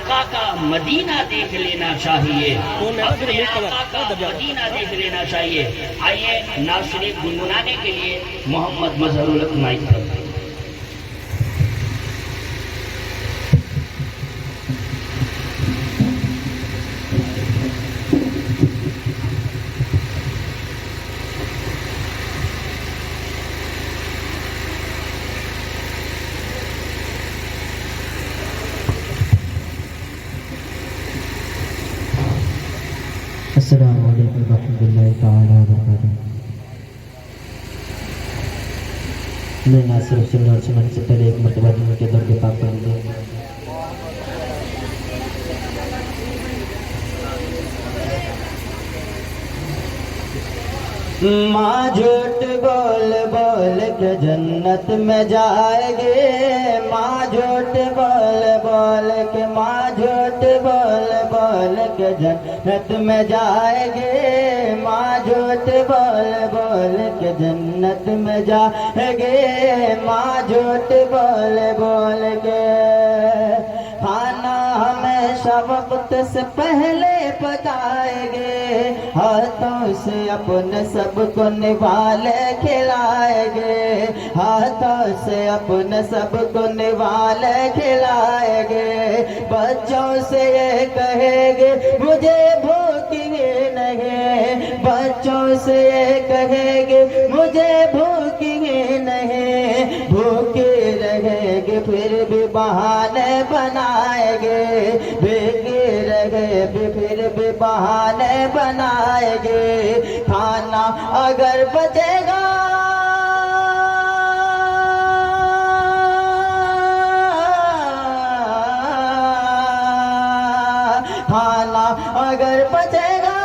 آقا کا مدینہ دیکھ لینا چاہیے، اپنے آقا کا مدینہ دیکھ لینا چاہیے۔ آئیے نعت شریف گنگنانے کے لیے محمد مظہر الحق مائک پر۔ السلام علیکم ورحمۃ اللہ تعالیٰ وبرکاتہ۔ میں ناصر حسین اور سمجھ سے پہلے ایک مرتبہ دن کے دور کے پاک پڑھ دوں۔ ماں جھوٹ بول بول کے جنت میں جائے گے، ماں جھوٹ بول بول کے، ماں جھوٹ بول بول کے جنت میں جائے گے، ماں جھوٹ بول بول کے جنت میں جائے گے، ماں جھوٹ بول بول کے۔ کھانا ہمیشہ وقت سے پہلے پکائیں گے، ہاتھوں سے اپنے سب کو نوالے کھلائیں گے، ہاتھوں سے اپنے سب کو نوالے کھلائیں گے۔ بچوں سے یہ کہیں گے مجھے بھوک ہی نہیں، بچوں سے یہ کہیں گے مجھے بھوک ہی نہیں، بھوکے رہیں گے پھر بھی بہانے بنائیں گے، بھوکے رہیں گے پھر بھی بہانے بنائیں گے۔ کھانا اگر بچے گا کھانا اگر بچے گا،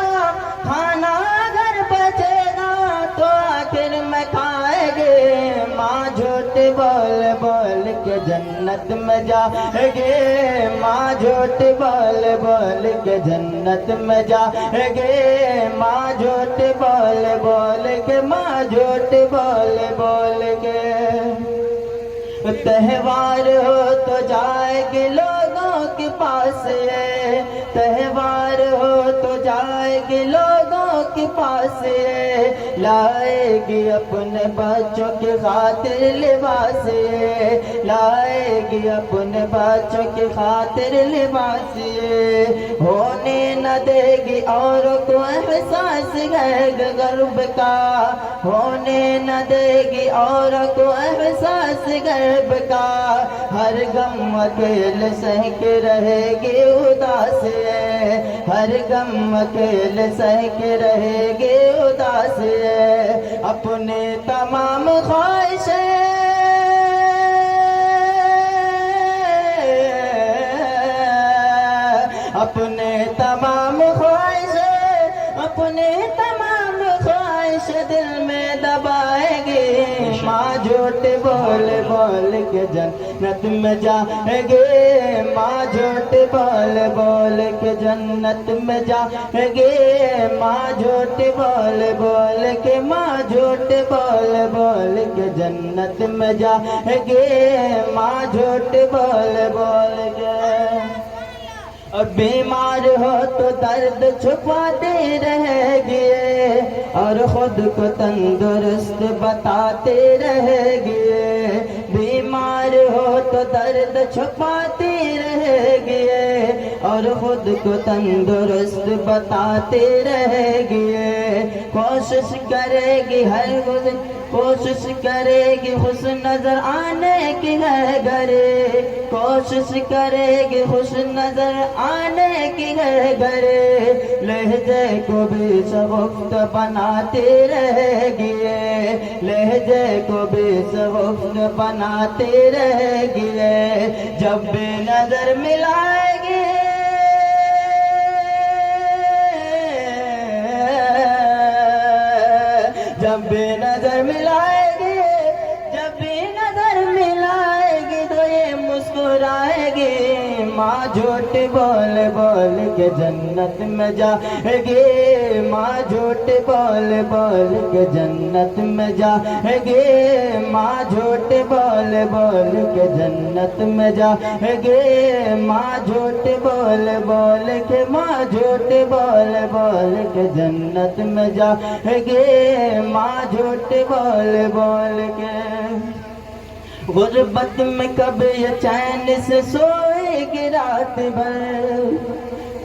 کھانا اگر بچے گا تو آخر میں کھائیں گے۔ ماں جھوٹ بول بول کے جنت میں جائیں گے، ماں جھوٹ بول بول کے جنت میں جائیں گے، ماں جھوٹ بول بول کے، ماں جھوٹ بول بول کے۔ تہوار ہو تو جائے گی لوگوں کے پاس، تہوار ہو تو جائے گی لوگوں کے پاس، لائے گی اپنے بچوں کی خاطر لباس، لائے گی اپنے بچوں کی خاطر لباس، ہونے نہ دے گی اوروں کو احساس غرب کا، ہونے نہ دے گی اوروں کو احساس غرب کا، ہر غم اکیلے سہ کے رہے گی اداس، ہر غم اکیلے سہ کے رہے گی اداس، اپنے تمام خواہشیں اپنے تمام خواہشیں، اپنے تمام خواہش دل میں دبائے گی۔ ماں جھوٹ بول بول کے جنت میں جائیں گے، ماں جھوٹ بول بول کے جنت میں جائیں گے، ماں جھوٹ بول بول کے، ماں جھوٹ بول بول کے جنت میں جائیں گے، ماں جھوٹ بول بول کے۔ اور بیمار ہو تو درد چھپاتے رہ گئے، اور خود کو تندرست بتاتے رہ گئے، بیمار ہو تو درد چھپاتے رہ گئے، اور خود کو تندرست بتاتے رہ گئے۔ کوشش کرے گی ہر کوشش کرے گی خوش نظر آنے کی ہے گھرے، کوشش کرے گی خوش نظر آنے کی ہے گھرے، لہجے کو بھی شگفت بناتے رہ گئے، لہجے کو بھی شگفت بناتے رہ گئے، جب بھی نظر ملائے گی جب بھی نظر ملائے گی، جب بھی نظر ملائے گی تو یہ مسکرائے گی۔ ماں جھوٹ بول بول کے جنت میں جائے گے ماں جھوٹ بول بول کے جنت میں جائے گے ماں جھوٹ بول بول کے جنت میں جائے گے ماں جھوٹ بول بول کے ماں جھوٹ بول بول کے جنت میں جائے گے ماں جھوٹ بول بول کے غربت میں کب یہ چین سے سوئے گی رات بھر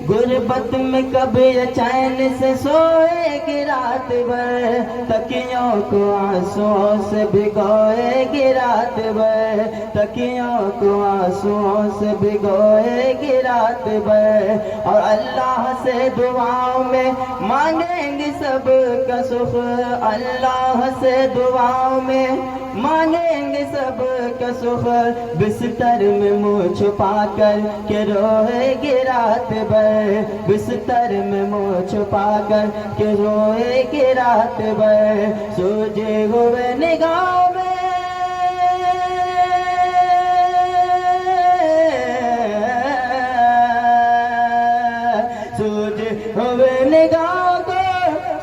غربت میں کب یہ چین سے سوئے گی رات بھر تکیوں کو آنسوؤں سے بھگوئے گی رات بھر تکیوں کو آنسوؤں سے بھگوئے گی رات بھر اور اللہ سے دعاؤں میں مانگیں گی سب کا سکھ اللہ سے دعاؤں میں مانگیں گے سب کا سکھ بستر میں منہ چھپا کر کے روئے گی رات بھر بستر میں منہ چھپا کر کے روئے گی رات بھر سوجے ہوئے نگاہوں میں سوجے ہوئے نگاہوں کو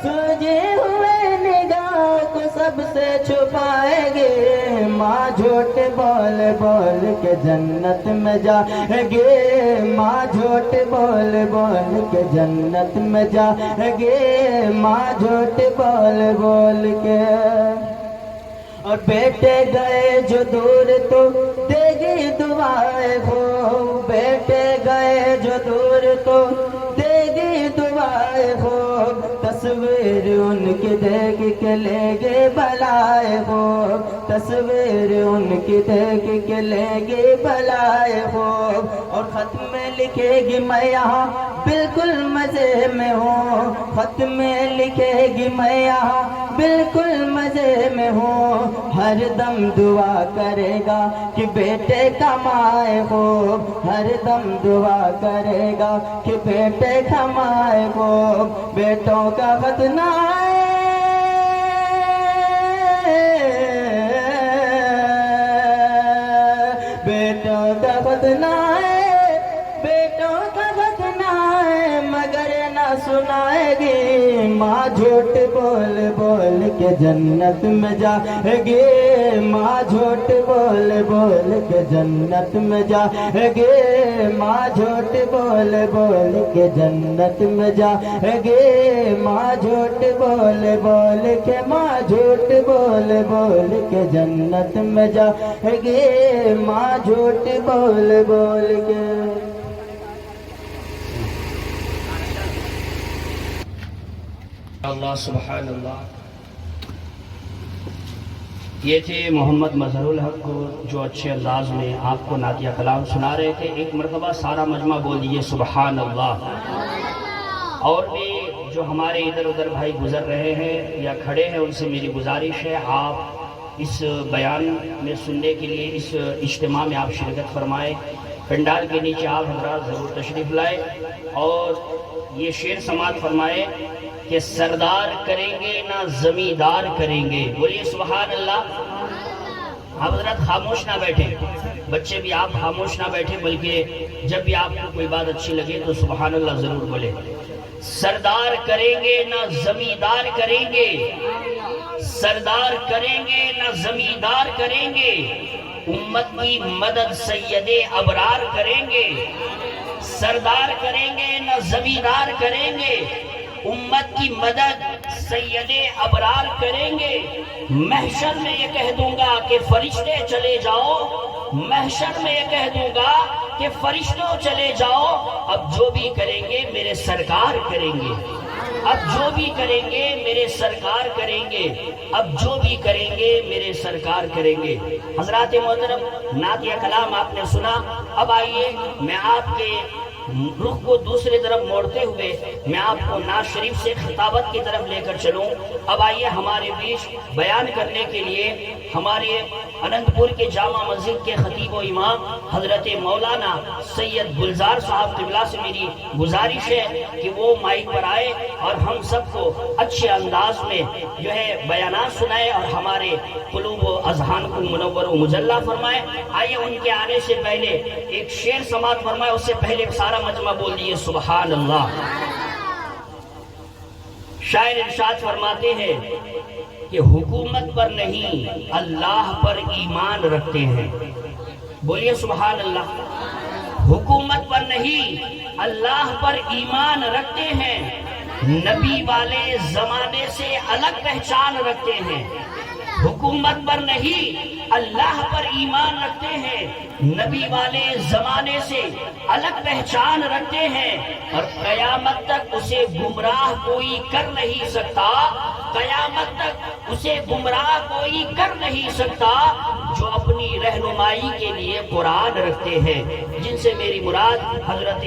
سوجے ہوئے نگاہ کو سب سے چھپائے گے ماں جھوٹ بول بول کے جنت میں جائے گے ماں جھوٹ بول بول کے جنت میں جائے گے ماں جھوٹ بول بول کے اور بیٹے گئے جو دور تو دے گی دعائیں ہو بیٹے گئے جو دور تو دے گی دعائیں ہو تصویر ان کی دیکھ کے لے گے بلائے ہو تصویر ان کی دیکھ کے لے گے بلائے ہو اور خط میں لکھے گی میں یہاں بالکل مزے میں ہوں خط میں لکھے گی میں یہاں بالکل مزے میں ہوں ہر دم دعا کرے گا کہ بیٹے کمائے ہو ہر دم دعا کرے گا کہ بیٹے کمائے ہو بیٹوں کا خط نہ آئے بیٹوں کا خط نہ آئے بیٹوں کا خط نہ آئے مگر نہ سنائے گی ماں جھوٹ بول بول کے جنت میں جائے گے ماں جھوٹ بول بول کے جنت میں جائے گے ماں جھوٹ بول بول کے جنت میں جائے گے ماں جھوٹ بول بول کے ماں جھوٹ بول بول کے جنت میں جائے گے ماں جھوٹ بول بول کے اللہ سبحان اللہ یہ تھے محمد مظہر الحق جو اچھے انداز میں آپ کو نعتیہ کلام سنا رہے تھے ایک مرتبہ سارا مجمع بول دیجئے سبحان اللہ اور بھی جو ہمارے ادھر ادھر بھائی گزر رہے ہیں یا کھڑے ہیں ان سے میری گزارش ہے آپ اس بیان میں سننے کے لیے اس اجتماع میں آپ شرکت فرمائیں پنڈال کے نیچے آپ حضرات ضرور تشریف لائیں اور یہ شعر سماعت فرمائے کہ سردار کریں گے نہ زمیندار کریں گے بولیے سبحان اللہ آپ حضرات خاموش نہ بیٹھے بچے بھی آپ خاموش نہ بیٹھے بلکہ جب بھی آپ کو کوئی بات اچھی لگے تو سبحان اللہ ضرور بولے سردار کریں گے نہ زمیندار کریں گے سردار کریں گے نہ زمیندار کریں گے امت کی مدد سید ابرار کریں گے سردار کریں گے نہ زمیندار کریں گے امت کی مدد سید ابرار کریں گے محشر میں یہ کہہ دوں گا کہ فرشتے چلے جاؤ محشر میں یہ کہہ دوں گا کہ فرشتوں چلے جاؤ اب جو بھی کریں گے میرے سرکار کریں گے اب جو بھی کریں گے میرے سرکار کریں گے اب جو بھی کریں گے میرے سرکار کریں گے حضرات محترم نعتیہ کلام آپ نے سنا اب آئیے میں آپ کے رخ کو دوسری طرف موڑتے ہوئے میں آپ کو نعت شریف سے خطابت کی طرف لے کر چلوں۔ اب آئیے ہمارے بیچ بیان کرنے کے لیے ہمارے اننت پور کے جامع مسجد کے خطیب و امام حضرت مولانا سید گلزار صاحب قبلہ سے میری گزارش ہے کہ وہ مائک پر آئے اور ہم سب کو اچھے انداز میں جو ہے بیانات سنائے اور ہمارے قلوب و اذہان کو منور و مجلہ فرمائے۔ آئیے ان کے آنے سے پہلے ایک شعر سماعت فرمائے، اس سے پہلے سارا مجمع بول دیئے سبحان اللہ۔ شاعر ارشاد فرماتے ہیں کہ حکومت پر نہیں اللہ پر ایمان رکھتے ہیں، بولیے سبحان اللہ۔ حکومت پر نہیں اللہ پر ایمان رکھتے ہیں، نبی والے زمانے سے الگ پہچان رکھتے ہیں۔ حکومت پر نہیں اللہ پر ایمان رکھتے ہیں، نبی والے زمانے سے الگ پہچان رکھتے ہیں، اور قیامت تک اسے گمراہ کوئی کر نہیں سکتا، قیامت تک اسے گمراہ کوئی کر نہیں سکتا جو اپنی رہنمائی کے لیے قرآن رکھتے ہیں، جن سے میری مراد حضرت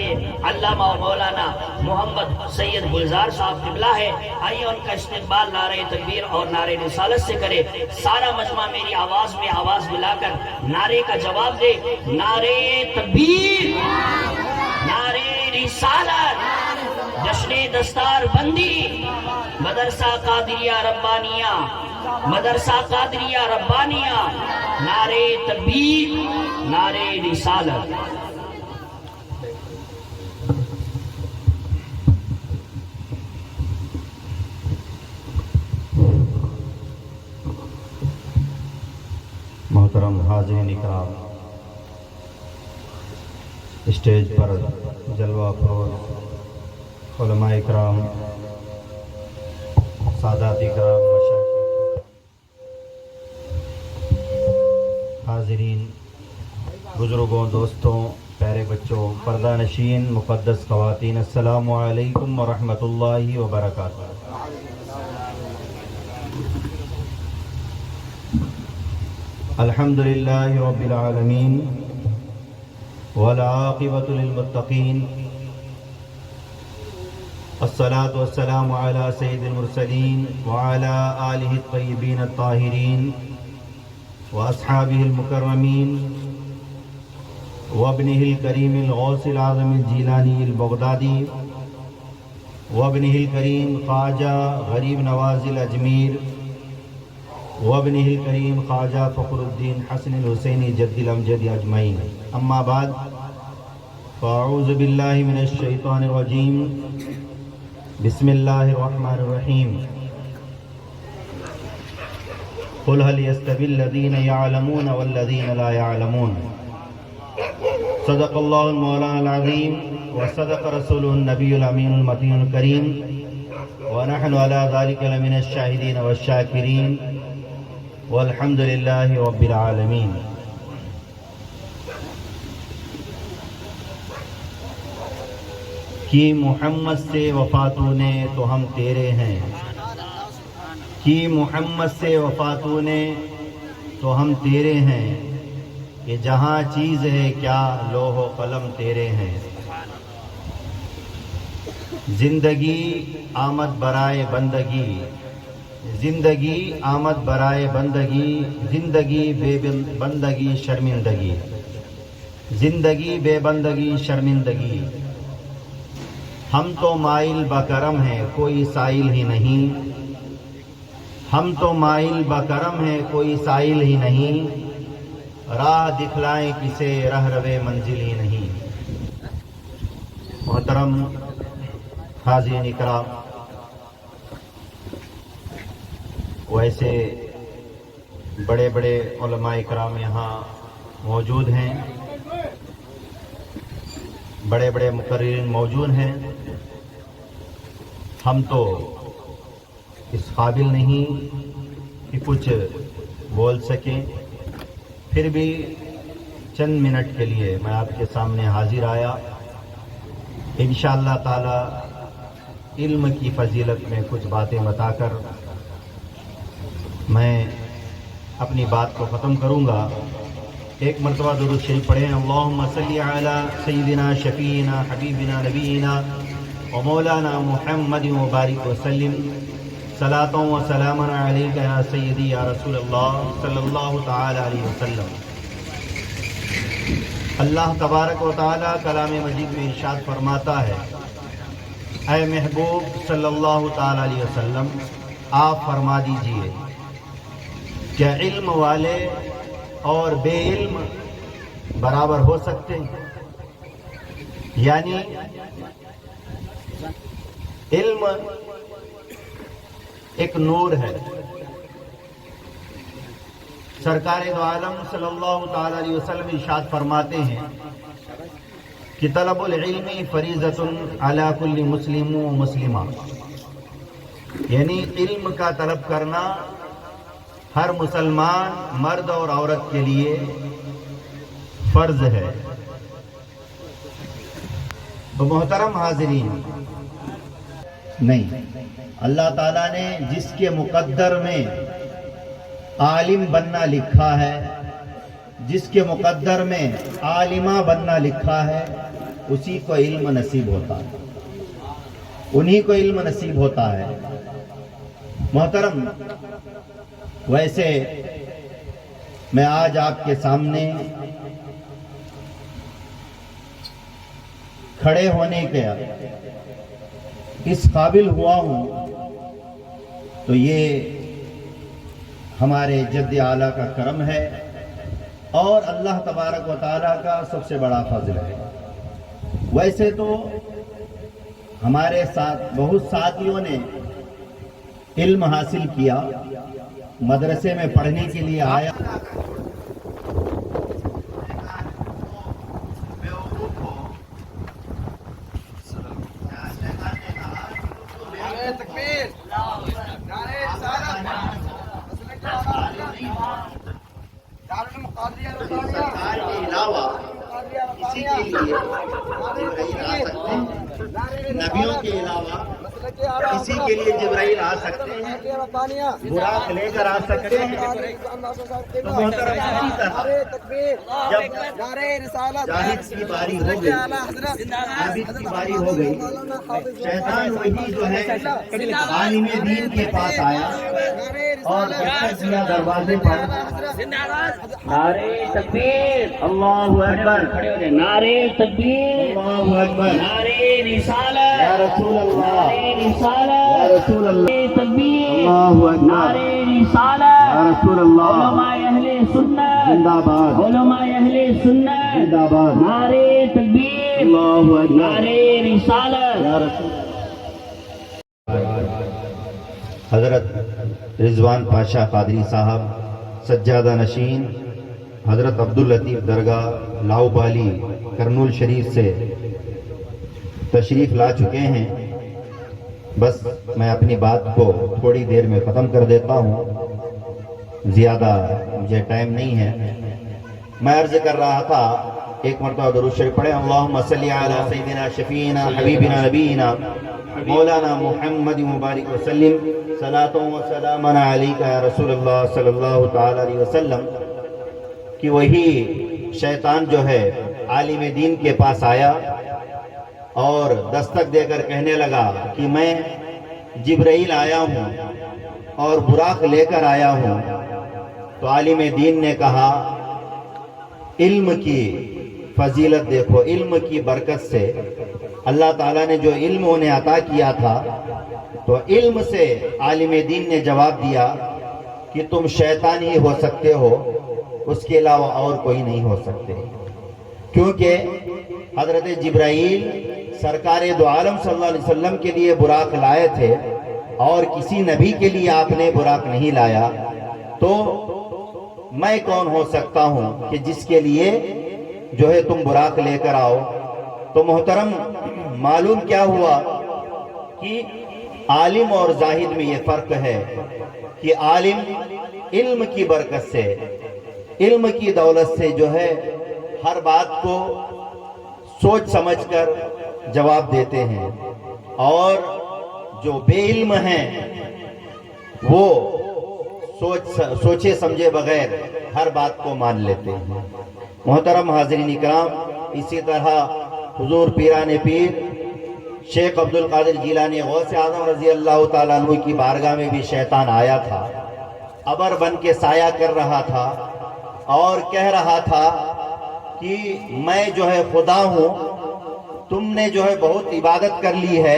علامہ و مولانا محمد سید گلزار صاحب قبلہ ہے۔ آئیے ان کا استقبال نعرہ تکبیر اور نعرہ رسالت سے کرے۔ سارا مجمع میری آواز میں آواز ملا کر نعرے کا جواب دے، نعرہ تکبیر، نعرہ رسالت، جشن دستار بندی، مدرسہ قادریہ ربانیہ، مدرسہ قادریہ ربانیہ، نعرہ تکبیر، نعرہ رسالت۔ محترم حاضرین اکرام، اسٹیج پر جلوہ فروز علماء اکرام، سادات اکرام، مشائخ، حاضرین، بزرگوں، دوستوں، پیارے بچوں، پردہ نشین، مقدس خواتین، السلام علیکم ورحمۃ اللہ وبرکاتہ۔ الحمدللہ رب العالمین والعاقبۃ للمتقین، الصلاۃ والسلام علی سید المرسلین وعلی آلہ الطیبین الطاہرین واصحابہ المکرمین وابنہ الکریم الغوث العظم الجیلانی البغدادی وابنہ الکریم خواجہ غریب نواز الاجمیر وابنہ الکریم خواجہ فخر الدین حسن الحسینی جد الامجد اجمعین، اما بعد فاعوذ باللہ من الشیطان الرجیم، بسم اللہ الرحمن الرحیم۔ قل هل يستوي الذین يعلمون والذین لا يعلمون، صدق اللہ المولانا العظیم وصدق رسول النبی الامین المتین الکریم، ونحن على ذلك لمن الشاہدین والشاکرین، والحمد للہ رب العالمین۔ کہ محمد سے وفاتوں نے تو ہم تیرے ہیں، کہ محمد سے وفاتوں نے تو ہم تیرے ہیں، کہ جہاں چیز ہے کیا لوح و قلم تیرے ہیں۔ زندگی آمد برائے بندگی، زندگی آمد برائے بندگی، زندگی بے بندگی شرمندگی، زندگی بے بندگی شرمندگی۔ ہم تو مائل بکرم ہیں کوئی سائل ہی نہیں، ہم تو مائل بکرم ہیں کوئی سائل ہی نہیں، راہ دکھلائیں کسے رہ روے منزل ہی نہیں۔ محترم حاضرین اکرام، ویسے بڑے بڑے علماء اکرام یہاں موجود ہیں، بڑے بڑے مقررین موجود ہیں، ہم تو اس قابل نہیں کہ کچھ بول سکیں، پھر بھی چند منٹ کے لیے میں آپ کے سامنے حاضر آیا، انشاءاللہ تعالی علم کی فضیلت میں کچھ باتیں بتا کر میں اپنی بات کو ختم کروں گا۔ ایک مرتبہ درود شریف پڑھیں. اللہم صلی علی سیدنا شفیعنا حبیبنا نبینا و مولانا محمد مبارک وسلم. صلاۃ و سلام علیک یا سیدی یا رسول اللہ صلی اللہ تعالی علیہ وسلم. اللہ تبارک و تعالی کلام مجید میں ارشاد فرماتا ہے، اے محبوب صلی اللہ تعالی علیہ وسلم آپ فرما دیجئے کیا علم والے اور بے علم برابر ہو سکتے ہیں؟ یعنی علم ایک نور ہے. سرکار دو عالم صلی اللہ تعالی علیہ وسلم ارشاد فرماتے ہیں کہ طلب العلم فریضۃ علی کل مسلم و مسلمہ، یعنی علم کا طلب کرنا ہر مسلمان مرد اور عورت کے لیے فرض ہے. تو محترم حاضرین، نہیں، اللہ تعالیٰ نے جس کے مقدر میں عالم بننا لکھا ہے، جس کے مقدر میں عالمہ بننا لکھا ہے، اسی کو علم نصیب ہوتا ہے، انہی کو علم نصیب ہوتا ہے. محترم، ویسے میں آج آپ کے سامنے کھڑے ہونے کے اس قابل ہوا ہوں تو یہ ہمارے جد اعلیٰ کا کرم ہے اور اللہ تبارک و تعالیٰ کا سب سے بڑا فضل ہے. ویسے تو ہمارے ساتھ بہت ساتھیوں نے علم حاصل کیا، مدرسے میں پڑھنے کے لیے آیا. نبیوں کے علاوہ کسی کے لیے جبرائیل آ سکتے ہیں، براق لے کر آ سکتے ہیں. تو محترم، اسی طرح جب جاہد کی باری ہو گئی، عابد کی باری ہو گئی، شیطان وہی جو ہے عالم دین کے پاس آیا اور دستک دیا دروازے پر. نعرے تکبیر، اللہ اکبر، نعرے تکبیر، اللہ اکبر، نعرے رسالت، یا رسول اللہ، نعرے رسالت، یا رسول اللہ، نعرے تکبیر، اللہ اکبر، نعرے رسالت، یا رسول اللہ، علماء اہل سنت زندہ باد، علماء اہل سنت، زندہ باد، نعرے تکبیر، اللہ اکبر، نعرے رسالت. یا رسول. حضرت رضوان پاشا قادری صاحب سجادہ نشین حضرت عبداللطیف درگاہ لاؤبالی کرنول شریف سے تشریف لا چکے ہیں. بس میں اپنی بات کو تھوڑی دیر میں ختم کر دیتا ہوں، زیادہ مجھے ٹائم نہیں ہے. میں عرض کر رہا تھا، ایک مرتبہ درود شریف پڑھیں. اللہم صلی علی سیدنا شفیعنا حبیبنا نبینا مولانا محمد مبارک وسلم. صلاۃ و سلام علیک یا رسول اللہ صلی اللہ تعالی علیہ وسلم. کہ وہی شیطان جو ہے عالم دین کے پاس آیا اور دستک دے کر کہنے لگا کہ میں جبرائیل آیا ہوں اور براق لے کر آیا ہوں. تو عالم دین نے کہا، علم کی فضیلت دیکھو، علم کی برکت سے اللہ تعالیٰ نے جو علم انہیں عطا کیا تھا، تو علم سے عالم دین نے جواب دیا کہ تم شیطان ہی ہو سکتے ہو، اس کے علاوہ اور کوئی نہیں ہو سکتے. کیونکہ حضرت جبرائیل سرکار دو عالم صلی اللہ علیہ وسلم کے لیے براق لائے تھے اور کسی نبی کے لیے آپ نے براق نہیں لایا. تو میں کون ہو سکتا ہوں کہ جس کے لیے جو ہے تم براق لے کر آؤ. تو محترم، معلوم کیا ہوا کہ عالم اور زاہد میں یہ فرق ہے کہ عالم علم کی برکت سے، علم کی دولت سے جو ہے ہر بات کو سوچ سمجھ کر جواب دیتے ہیں، اور جو بے علم ہیں وہ سوچے سمجھے بغیر ہر بات کو مان لیتے ہیں۔ محترم حاضرین اکرام، اسی طرح حضور پیران پیر شیخ عبد القادر جیلانی غوث اعظم رضی اللہ تعالیٰ عنہ کی بارگاہ میں بھی شیطان آیا تھا، ابر بن کے سایہ کر رہا تھا اور کہہ رہا تھا کہ میں جو ہے خدا ہوں، تم نے جو ہے بہت عبادت کر لی ہے،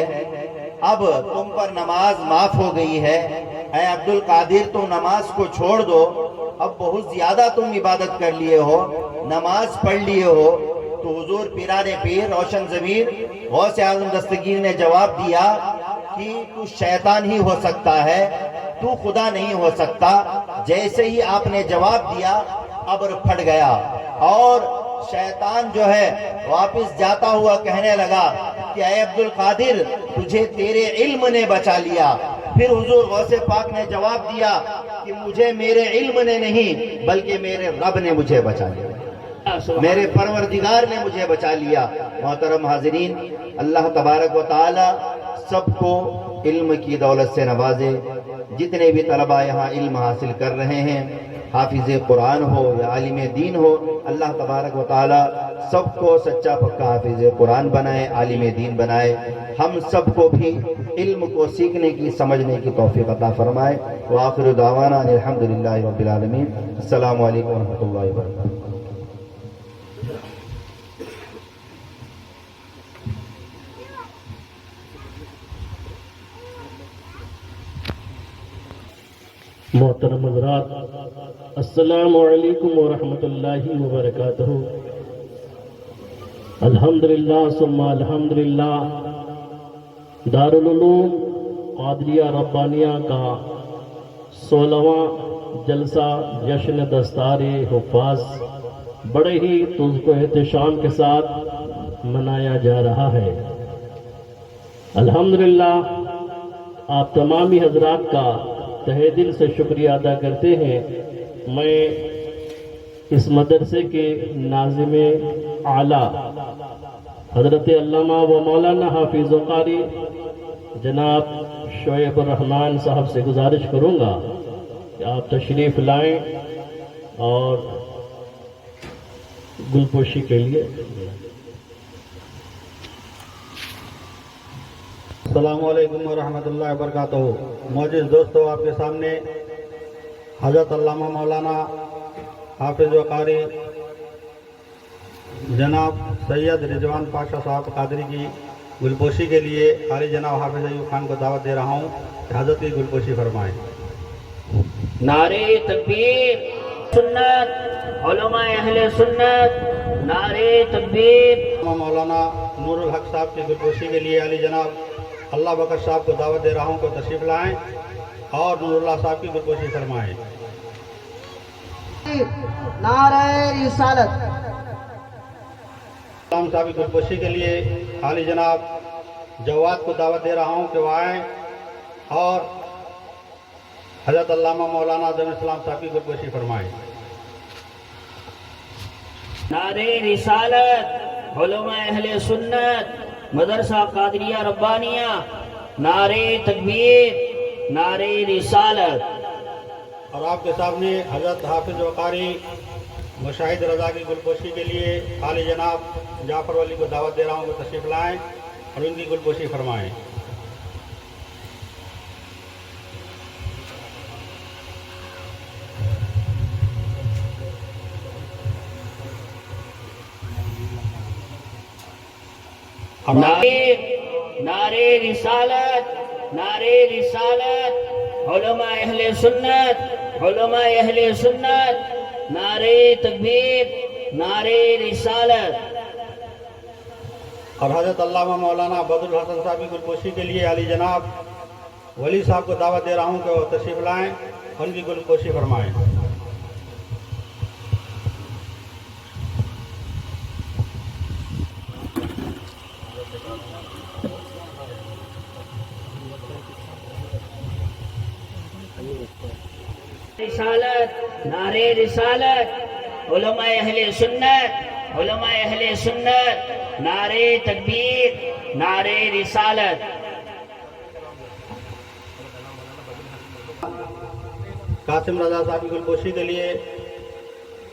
اب تم پر نماز معاف ہو گئی ہے، اے عبد القادر تو نماز کو چھوڑ دو، اب بہت زیادہ تم عبادت کر لیے ہو، نماز پڑھ لیے ہو۔ تو حضور پیران پیر روشن ضمیر غوث اعظم دستگیر نے جواب دیا کہ تو شیطان ہی ہو سکتا ہے، تو خدا نہیں ہو سکتا۔ جیسے ہی آپ نے جواب دیا ابر پھٹ گیا اور شیطان جو ہے واپس جاتا ہوا کہنے لگا کہ اے عبد القادر تجھے تیرے علم نے بچا لیا۔ پھر حضور غوث پاک نے جواب دیا کہ مجھے میرے علم نے نہیں بلکہ میرے رب نے مجھے بچا لیا، میرے پروردگار نے مجھے بچا لیا۔ محترم حاضرین، اللہ تبارک و تعالی سب کو علم کی دولت سے نوازے۔ جتنے بھی طلبہ یہاں علم حاصل کر رہے ہیں، حافظ قرآن ہو یا عالم دین ہو، اللہ تبارک و تعالی سب کو سچا پکا حافظ قرآن بنائے، عالم دین بنائے۔ ہم سب کو بھی علم کو سیکھنے کی، سمجھنے کی توفیق عطا فرمائے۔ وآخر دعوانا الحمدللہ رب العالمین۔ السلام علیکم ورحمۃ اللہ وبرکاتہ۔ محترم حضرات، السلام علیکم ورحمۃ اللہ وبرکاتہ۔ الحمدللہ ثم الحمدللہ، دارالعلوم قادریہ ربانیہ کا 16واں جلسہ جشن دستار حفاظ بڑے ہی تذک و احتشام کے ساتھ منایا جا رہا ہے۔ الحمدللہ آپ تمامی حضرات کا تہہ دل سے شکریہ ادا کرتے ہیں۔ میں اس مدرسے کے ناظم اعلیٰ حضرت علامہ و مولانا حافظ و قاری جناب شعیب الرحمن صاحب سے گزارش کروں گا کہ آپ تشریف لائیں اور گلپوشی کے لیے۔ السلام علیکم ورحمۃ اللہ وبرکاتہ۔ معزز دوستو، آپ کے سامنے حضرت علامہ مولانا حافظ و قاری جناب سید رضوان پاشا صاحب قادری کی گلپوشی کے لیے عالی جناب حافظ ایوب خان کو دعوت دے رہا ہوں کہ حضرت کی گلپوشی فرمائیں۔ نعرے تکبیر سنت، علماء اہل سنت، نعرے تکبیر۔ مولانا نور الحق صاحب کی گلپوشی کے لیے عالی جناب اللہ بخش صاحب کو دعوت دے رہا ہوں کہ تشریف لائیں اور نور اللہ صاحب کی گلپوشی فرمائیں۔ نعرہ رسالت۔ اسلام صاحب کی گلپوشی کے لیے عالی جناب جواد کو دعوت دے رہا ہوں کہ وہ آئیں اور حضرت علامہ مولانا ظفر اسلام صاحب کی گلپوشی فرمائیں۔ نعرے رسالت، علماء اہل سنت، مدرسہ قادریہ ربانیہ، نعرے تکبیر، نعرے رسالت۔ اور آپ کے سامنے حضرت حافظ و قاری مشاہد رضا کی گلپوشی کے لیے عالی جناب جعفر ولی کو دعوت دے رہا ہوں کہ تشریف لائیں اور ان کی گلپوشی فرمائیں۔ نعرے رسالت، نعرے رسالت، علماء اہل سنت، علماء اہل سنت، نعرے تکبیر، نعرے رسالت۔ اور حضرت علامہ مولانا بدر الحسن صاحب کی گلپوشی کے لیے عالی جناب ولی صاحب کو دعوت دے رہا ہوں کہ وہ تشریف لائیں اور ان کی گلپوشی فرمائیں۔ رسالت، نعرے رسالت، علماء اہل سنت، علماء اہل سنت، نعرے تکبیر، نعرے رسالت۔ قاسم رضا صاحب کی گلپوشی کے لیے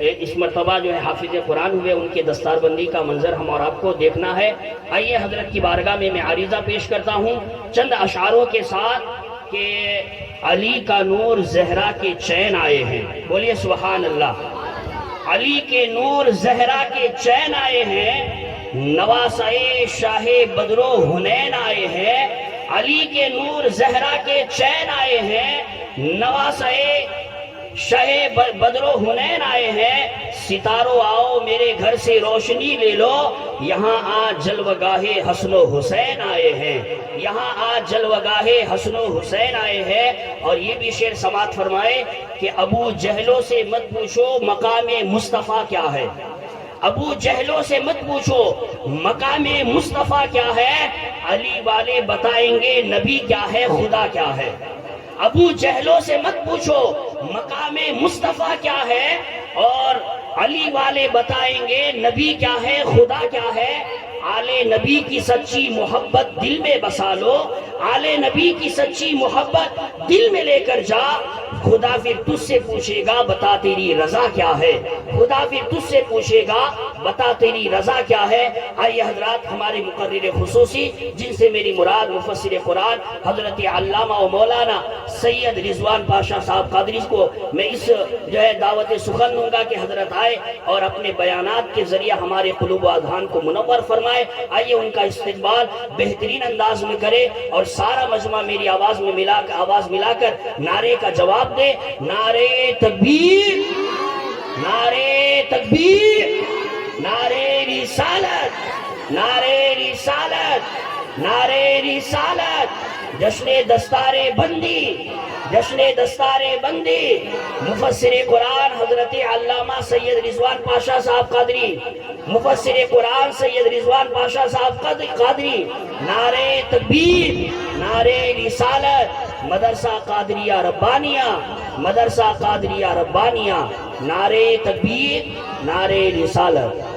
اس مرتبہ جو ہے حافظ قرآن ہوئے، ان کے دستار بندی کا منظر ہم اور آپ کو دیکھنا ہے۔ آئیے حضرت کی بارگاہ میں عریضہ پیش کرتا ہوں چند اشعاروں کے ساتھ کہ علی کا نور زہرا کے چین آئے ہیں، بولیے سبحان اللہ۔ علی کے نور زہرا کے چین آئے ہیں، نواسائے شاہ بدر و حنین آئے ہیں۔ علی کے نور زہرا کے چین آئے ہیں، نواسائے شاہ بدر و حنین آئے ہیں۔ ستاروں آؤ میرے گھر سے روشنی لے لو، یہاں آج جلوگاہ حسن و حسین آئے ہیں، یہاں آج جلوگاہ حسن و حسین آئے ہیں۔ اور یہ بھی شعر سماعت فرمائے کہ ابو جہلوں سے مت پوچھو مقام مصطفیٰ کیا ہے، ابو جہلوں سے مت پوچھو مقام مصطفیٰ کیا ہے، علی والے بتائیں گے نبی کیا ہے، خدا کیا ہے۔ ابو جہلوں سے مت پوچھو مقام مصطفیٰ کیا ہے، اور علی والے بتائیں گے نبی کیا ہے، خدا کیا ہے۔ آل نبی کی سچی محبت دل میں بسا لو، آل نبی کی سچی محبت دل میں لے کر جا، خدا پھر تجھ سے پوچھے گا بتا تیری رضا کیا ہے، خدا پھر تجھ سے پوچھے گا بتا تیری رضا کیا ہے۔ آئیے حضرات ہمارے مقرر خصوصی جن سے میری مراد مفسر قرآن حضرت علامہ و مولانا سید رضوان پاشا صاحب قادری کو میں اس جو ہے دعوت سخن دوں گا کہ حضرت آئے اور اپنے بیانات کے ذریعہ ہمارے قلوب و اذہان کو منور فرمائے۔ آئیے ان کا استقبال بہترین انداز میں کرے اور سارا مجمع میری آواز ملا کر نعرے کا جواب دے۔ نعرے تکبیر، نعرے تکبیر، نعرے رسالت، نعرے رسالت، نعرے رسالت۔ جشن دستار بندی، جشن دستار بندی، مفسر قرآن حضرت علامہ سید رضوان پاشا صاحب قادری، مفسر قرآن سید رضوان پاشا صاحب قادری۔ نعرے تکبیر، نعرے رسالت، مدرسہ قادریہ ربانیہ، مدرسہ قادریہ ربانیہ۔ نعرے تکبیر، نعرے رسالت۔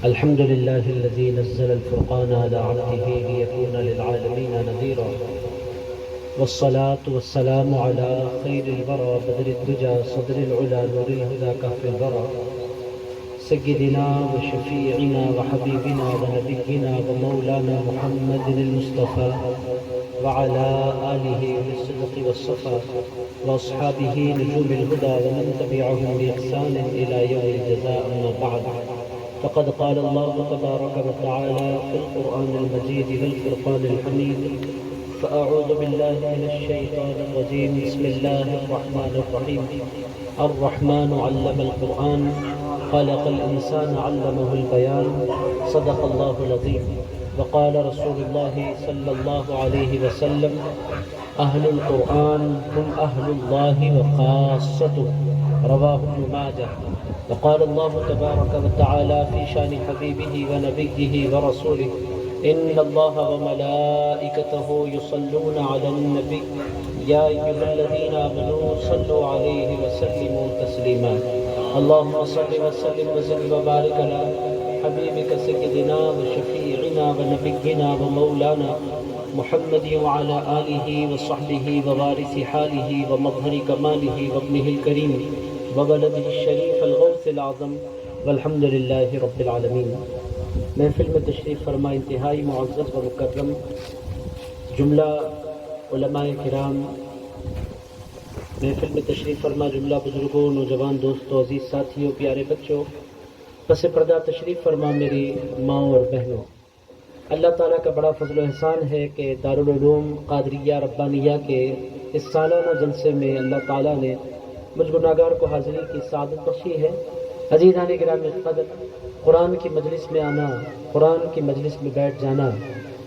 الحمد لله الذي نزل الفرقان على عبده ليكون للعالمين نذيرا، والصلاة والسلام على خير الورى بدر الدجى صدر العلا نور الهدى كهف البرى، سيدنا وشفيعنا وحبيبنا ونبينا ومولانا محمد المصطفى وعلى آله بالصدق والصفا وأصحابه نجوم الهدى ومن تبعهم بإحسان إلى يوم الجزاء. أما بعد، فقد قال الله تبارك وتعالى في القرآن المجيد والفرقان الحميد: فأعوذ بالله من الشيطان الرجيم، بسم الله الرحمن الرحيم. الرحمن علم القرآن خلق الإنسان علمه البيان، صدق الله العظيم. وقال رسول الله صلى الله عليه وسلم: أهل القرآن هم أهل الله وخاصته، رواه ابن ماجه. وقال الله تبارك وتعالى في شان حبيبه ونبيه ورسوله: إن الله وملائكته يصلون على النبي يا أيها الذين آمنوا صلوا عليه وسلموا تسليما. اللهم صل وسلم وزد وبارك على حبيبك سيدنا وشفيعنا ونبينا ومولانا محمد وعلى آله وصحبه ووارث حاله ومظهر كماله وابنه الكريم وولده الشريف الغوث العظم، والحمد لله رب العالمين. محفل میں تشریف فرما انتہائی معزز و مکرم جملہ علماء کرام، محفل میں تشریف فرما جملہ بزرگوں، نوجوان دوستوں، عزیز ساتھیوں، پیارے بچوں، پس پردہ تشریف فرما میری ماں اور بہنوں، اللہ تعالیٰ کا بڑا فضل و احسان ہے کہ دارالعلوم قادریہ ربانیہ کے اس سالانہ جلسے میں اللہ تعالیٰ نے مجھ گناہگار کو حاضری کی سعادت بخشی ہے۔ عزیزان گرامی قدر، قرآن کی مجلس میں آنا، قرآن کی مجلس میں بیٹھ جانا،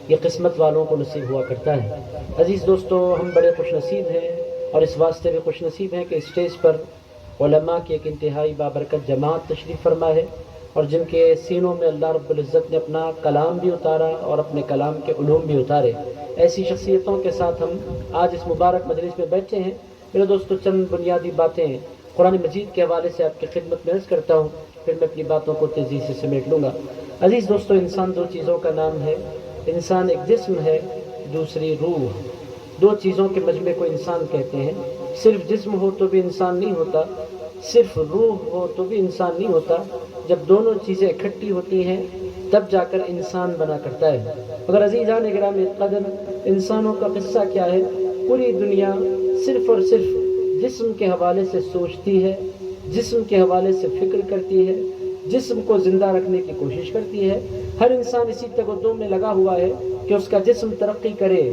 یہ قسمت والوں کو نصیب ہوا کرتا ہے۔ عزیز دوستو، ہم بڑے خوش نصیب ہیں، اور اس واسطے بھی خوش نصیب ہیں کہ اسٹیج پر علماء کی ایک انتہائی بابرکت جماعت تشریف فرما ہے، اور جن کے سینوں میں اللہ رب العزت نے اپنا کلام بھی اتارا اور اپنے کلام کے علوم بھی اتارے۔ ایسی شخصیتوں کے ساتھ ہم آج اس مبارک مجلس میں بیٹھے ہیں۔ میرے دوستو، چند بنیادی باتیں قرآن مجید کے حوالے سے آپ کی خدمت میں عرض کرتا ہوں پھر میں اپنی باتوں کو تیزی سے سمیٹ لوں گا. عزیز دوستو، انسان دو چیزوں کا نام ہے. انسان ایک جسم ہے، دوسری روح. دو چیزوں کے مجمع کو انسان کہتے ہیں. صرف جسم ہو تو بھی انسان نہیں ہوتا، صرف روح ہو تو بھی انسان نہیں ہوتا. جب دونوں چیزیں اکٹھی ہوتی ہیں تب جا کر انسان بنا کرتا ہے. مگر عزیزان گرامی قدر، انسانوں کا قصہ کیا ہے؟ پوری دنیا صرف اور صرف جسم کے حوالے سے سوچتی ہے، جسم کے حوالے سے فکر کرتی ہے، جسم کو زندہ رکھنے کی کوشش کرتی ہے. ہر انسان اسی تگودو میں لگا ہوا ہے کہ اس کا جسم ترقی کرے.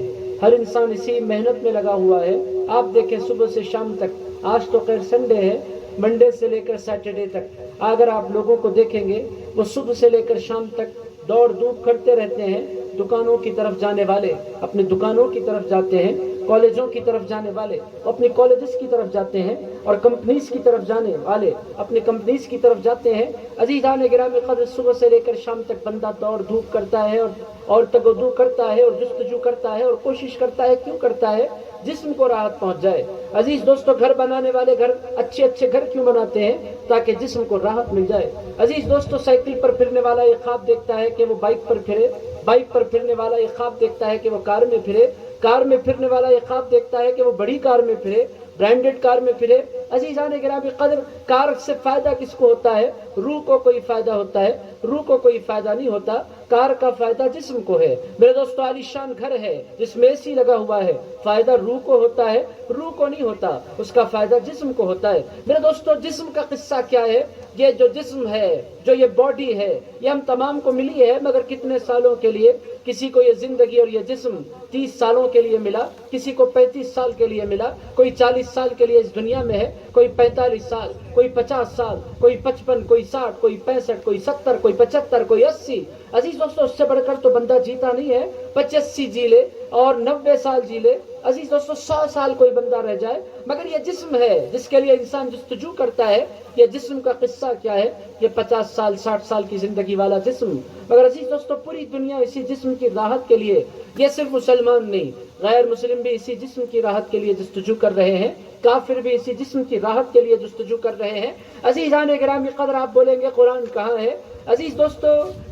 ہر انسان اسی محنت میں لگا ہوا ہے. آپ دیکھیں صبح سے شام تک، آج تو خیر سنڈے ہے، منڈے سے لے کر سیٹرڈے تک اگر آپ لوگوں کو دیکھیں گے وہ صبح سے لے کر شام تک دوڑ دھوپ کرتے رہتے ہیں. دکانوں کی طرف جانے والے اپنی دکانوں کی طرف جاتے ہیں، کالجوں کی طرف جانے والے اپنی کالجز کی طرف جاتے ہیں، اور کمپنیز کی طرف جانے والے اپنی کمپنیز کی طرف جاتے ہیں. عزیزان گرامی قدر، صبح سے لے کر شام تک بندہ دوڑ دھوپ کرتا ہے اور تگودو کرتا ہے اور جستجو کرتا ہے اور کوشش کرتا ہے. کیوں کرتا ہے؟ جسم کو راحت پہنچ جائے. عزیز دوستو، گھر بنانے والے اچھے گھر کیوں بناتے ہیں؟ تاکہ جسم کو راحت مل جائے. عزیز دوستو، سائیکل پر پھرنے والا یہ خواب دیکھتا ہے کہ وہ بائک پر پھرے. بائک پر پھرنے والا یہ خواب دیکھتا ہے کہ وہ کار میں پھرے. کار میں پھرنے والا یہ خواب دیکھتا ہے کہ وہ بڑی کار میں پھرے، برانڈڈ کار میں پھرے. عزیزان گرامی قدر، کار سے فائدہ کس کو ہوتا ہے؟ روح کو کوئی فائدہ ہوتا ہے؟ روح کو کوئی فائدہ نہیں ہوتا. کار کا فائدہ جسم کو ہے. میرے دوستو، عالیشان گھر ہے جس میں اے سی لگا ہوا ہے، فائدہ روح کو ہوتا ہے؟ روح کو نہیں ہوتا، اس کا فائدہ جسم کو ہوتا ہے. میرے دوستو، جسم کا قصہ کیا ہے؟ یہ جو جسم ہے، جو یہ باڈی ہے، یہ ہم تمام کو ملی ہے، مگر کتنے سالوں کے لیے؟ کسی کو یہ زندگی اور یہ جسم 30 سالوں کے لیے ملا، کسی کو 35 سال کے لیے ملا، کوئی 40 سال کے لیے اس دنیا میں ہے، کوئی 45 سال، کوئی 50 سال، کوئی 55، کوئی 60، کوئی 65، کوئی 70، کوئی 75، کوئی 80. عزیز دوستو، اس سے بڑھ کر تو بندہ جیتا نہیں ہے. 85 جی لے اور 90 سال جی لے. عزیز دوستو، 100 سال کوئی بندہ رہ جائے، مگر یہ جسم ہے جس کے لیے انسان جستجو کرتا ہے. یہ جسم کا قصہ کیا ہے؟ یہ 50 سال 60 سال کی زندگی والا جسم. مگر عزیز دوستو، پوری دنیا اسی جسم کی راحت کے لیے، یہ صرف مسلمان نہیں، غیر مسلم بھی اسی جسم کی راحت کے لیے جستجو کر رہے ہیں. کافر بھی اسی جسم کی راحت کے لیے جستجو کر رہے ہیں. عزیزان گرامی قدر، آپ بولیں گے قرآن کہاں ہے؟ عزیز دوستو،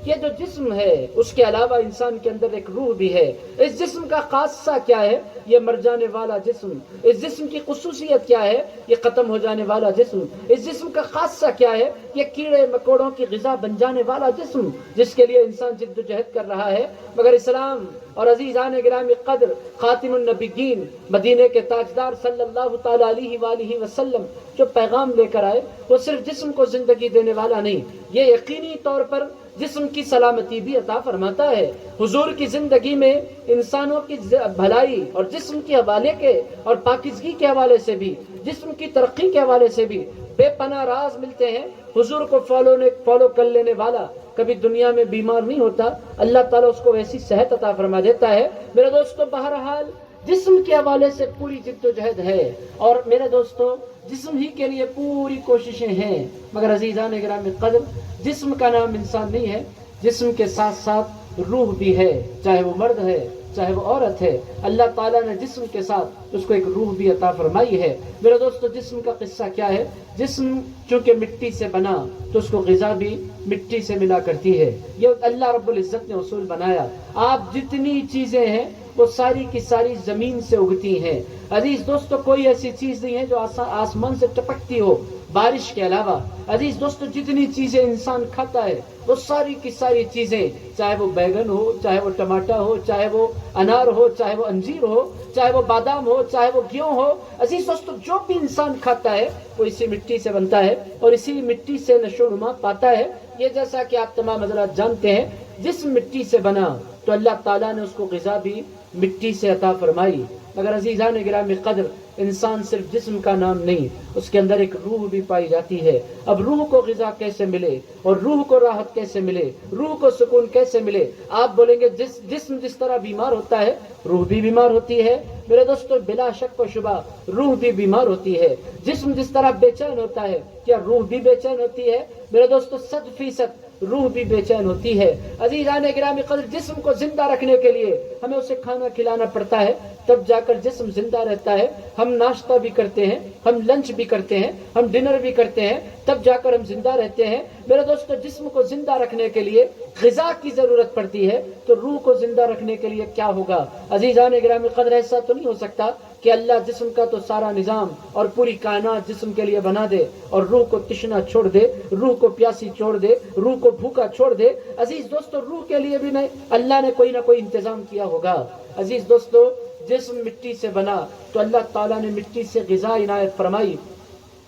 یہ جو جسم ہے اس کے علاوہ انسان کے اندر ایک روح بھی ہے. اس جسم کا خاصہ کیا ہے؟ یہ مر جانے والا جسم. اس جسم کی خصوصیت کیا ہے؟ یہ ختم ہو جانے والا جسم. اس جسم کا خاصہ کیا ہے؟ یہ کیڑے مکوڑوں کی غذا بن جانے والا جسم، جس کے لیے انسان جد و جہد کر رہا ہے. مگر اسلام اور عزیزان گرامی قدر، خاتم النبیین، مدینے کے تاجدار صلی اللہ تعالی علیہ وآلہ وسلم جو پیغام لے کر آئے، وہ صرف جسم کو زندگی دینے والا نہیں، یہ یقینی طور پر جسم کی سلامتی بھی عطا فرماتا ہے. حضور کی زندگی میں انسانوں کی بھلائی اور جسم کے حوالے کے اور پاکیزگی کے حوالے سے بھی، جسم کی ترقی کے حوالے سے بھی بے پناہ راز ملتے ہیں. حضور کو فالو کر لینے والا کبھی دنیا میں بیمار نہیں ہوتا. اللہ تعالیٰ اس کو ایسی صحت عطا فرما دیتا ہے. میرے دوستو، بہرحال جسم کے حوالے سے پوری جد و جہد ہے، اور میرے دوستو جسم ہی کے لیے پوری کوششیں ہیں. مگر عزیزان گرامی قدر، جسم کا نام انسان نہیں ہے، جسم کے ساتھ ساتھ روح بھی ہے، چاہے وہ مرد ہے چاہے وہ عورت ہے. اللہ تعالیٰ نے جسم کے ساتھ اس کو ایک روح بھی عطا فرمائی ہے. میرے دوستو، جسم کا قصہ کیا ہے؟ جسم چونکہ مٹی سے بنا تو اس کو غذا بھی مٹی سے ملا کرتی ہے. یہ اللہ رب العزت نے اصول بنایا. آپ جتنی چیزیں ہیں وہ ساری کی ساری زمین سے اگتی ہیں. عزیز دوستو، کوئی ایسی چیز نہیں ہے جو آسمان سے ٹپکتی ہو بارش کے علاوہ. عزیز دوستو، جتنی چیزیں انسان کھاتا ہے وہ ساری کی ساری چیزیں، چاہے وہ بیگن ہو، چاہے وہ ٹماٹر ہو، چاہے وہ انار ہو، چاہے وہ انجیر ہو، چاہے وہ بادام ہو، چاہے وہ گیہوں ہو. عزیز دوستو، جو بھی انسان کھاتا ہے وہ اسی مٹی سے بنتا ہے اور اسی مٹی سے نشو و نما پاتا ہے. یہ جیسا کہ آپ تمام حضرات جانتے ہیں، جسم مٹی سے بنا تو اللہ تعالیٰ نے اس کو غذا بھی مٹی سے عطا فرمائی. مگر عزیزان گرامی قدر، انسان صرف جسم کا نام نہیں، اس کے اندر ایک روح بھی پائی جاتی ہے. اب روح کو غذا کیسے ملے اور روح کو راحت کیسے ملے، روح کو سکون کیسے ملے؟ آپ بولیں گے جسم جس طرح بیمار ہوتا ہے روح بھی بیمار ہوتی ہے. میرے دوستو، بلا شک و شبہ روح بھی بیمار ہوتی ہے. جسم جس طرح بے چین ہوتا ہے، کیا روح بھی بے چین ہوتی ہے؟ میرے دوستو، 100% روح بھی بے چین ہوتی ہے. عزیزان گرامی قدر، جسم کو زندہ رکھنے کے لیے ہمیں اسے کھانا کھلانا پڑتا ہے، تب جا کر جسم زندہ رہتا ہے. ہم ناشتہ بھی کرتے ہیں، ہم لنچ بھی کرتے ہیں، ہم ڈنر بھی کرتے ہیں، تب جا کر ہم زندہ رہتے ہیں. میرے دوستو جسم کو زندہ رکھنے کے لیے غذا کی ضرورت پڑتی ہے، تو روح کو زندہ رکھنے کے لیے کیا ہوگا؟ عزیزان گرامی قدر، ایسا تو نہیں ہو سکتا کہ اللہ جسم کا تو سارا نظام اور پوری کائنات جسم کے لیے بنا دے اور روح کو تشنا چھوڑ دے، روح کو پیاسی چھوڑ دے، روح کو بھوکا چھوڑ دے۔ عزیز دوستو روح کے لیے بھی نہیں، اللہ نے کوئی نہ کوئی انتظام کیا ہوگا۔ عزیز دوستو جسم مٹی سے بنا تو اللہ تعالیٰ نے مٹی سے غذا عنایت فرمائی،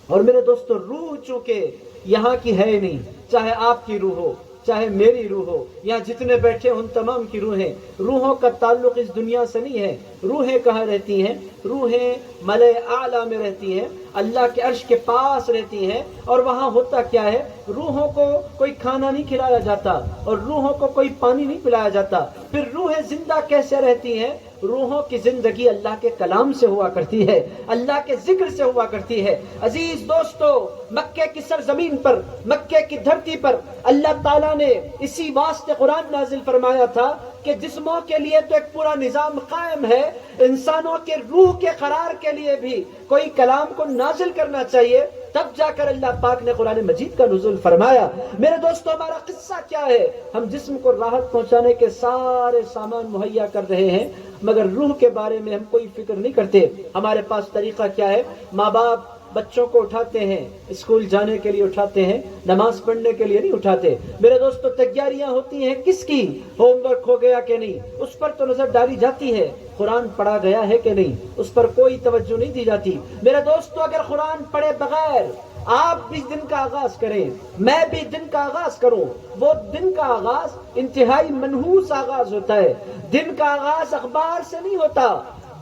اور میرے دوستو روح چونکہ یہاں کی ہے نہیں، چاہے آپ کی روح ہو چاہے میری روح ہو، یہاں جتنے بیٹھے ان تمام کی روحیں، روحوں کا تعلق اس دنیا سے نہیں ہے۔ روحیں کہاں رہتی ہیں؟ روحیں ملائے اعلیٰ میں رہتی ہیں، اللہ کے عرش کے پاس رہتی ہیں، اور وہاں ہوتا کیا ہے؟ روحوں کو کوئی کھانا نہیں کھلایا جاتا اور روحوں کو کوئی پانی نہیں پلایا جاتا۔ پھر روحیں زندہ کیسے رہتی ہیں؟ روحوں کی زندگی اللہ کے کلام سے ہوا کرتی ہے، اللہ کے ذکر سے ہوا کرتی ہے۔ عزیز دوستو مکے کی سرزمین پر، مکے کی دھرتی پر اللہ تعالیٰ نے اسی واسطے قرآن نازل فرمایا تھا کہ جسموں کے لیے تو ایک پورا نظام قائم ہے، انسانوں کے روح کے قرار کے لیے بھی کوئی کلام کو نازل کرنا چاہیے، تب جا کر اللہ پاک نے قرآن مجید کا نزول فرمایا۔ میرے دوستو ہمارا قصہ کیا ہے؟ ہم جسم کو راحت پہنچانے کے سارے سامان مہیا کر رہے ہیں، مگر روح کے بارے میں ہم کوئی فکر نہیں کرتے۔ ہمارے پاس طریقہ کیا ہے؟ ماں باپ بچوں کو اٹھاتے ہیں، اسکول جانے کے لیے اٹھاتے ہیں، نماز پڑھنے کے لیے نہیں اٹھاتے۔ میرے دوستو تیاریاں ہوتی ہیں کس کی؟ ہوم ورک ہو گیا کہ نہیں، اس پر تو نظر ڈالی جاتی ہے، قرآن پڑھا گیا ہے کہ نہیں، اس پر کوئی توجہ نہیں دی جاتی۔ میرے دوستو اگر قرآن پڑھے بغیر آپ بھی دن کا آغاز کریں، میں بھی دن کا آغاز کروں، وہ دن کا آغاز انتہائی منحوس آغاز ہوتا ہے۔ دن کا آغاز اخبار سے نہیں ہوتا،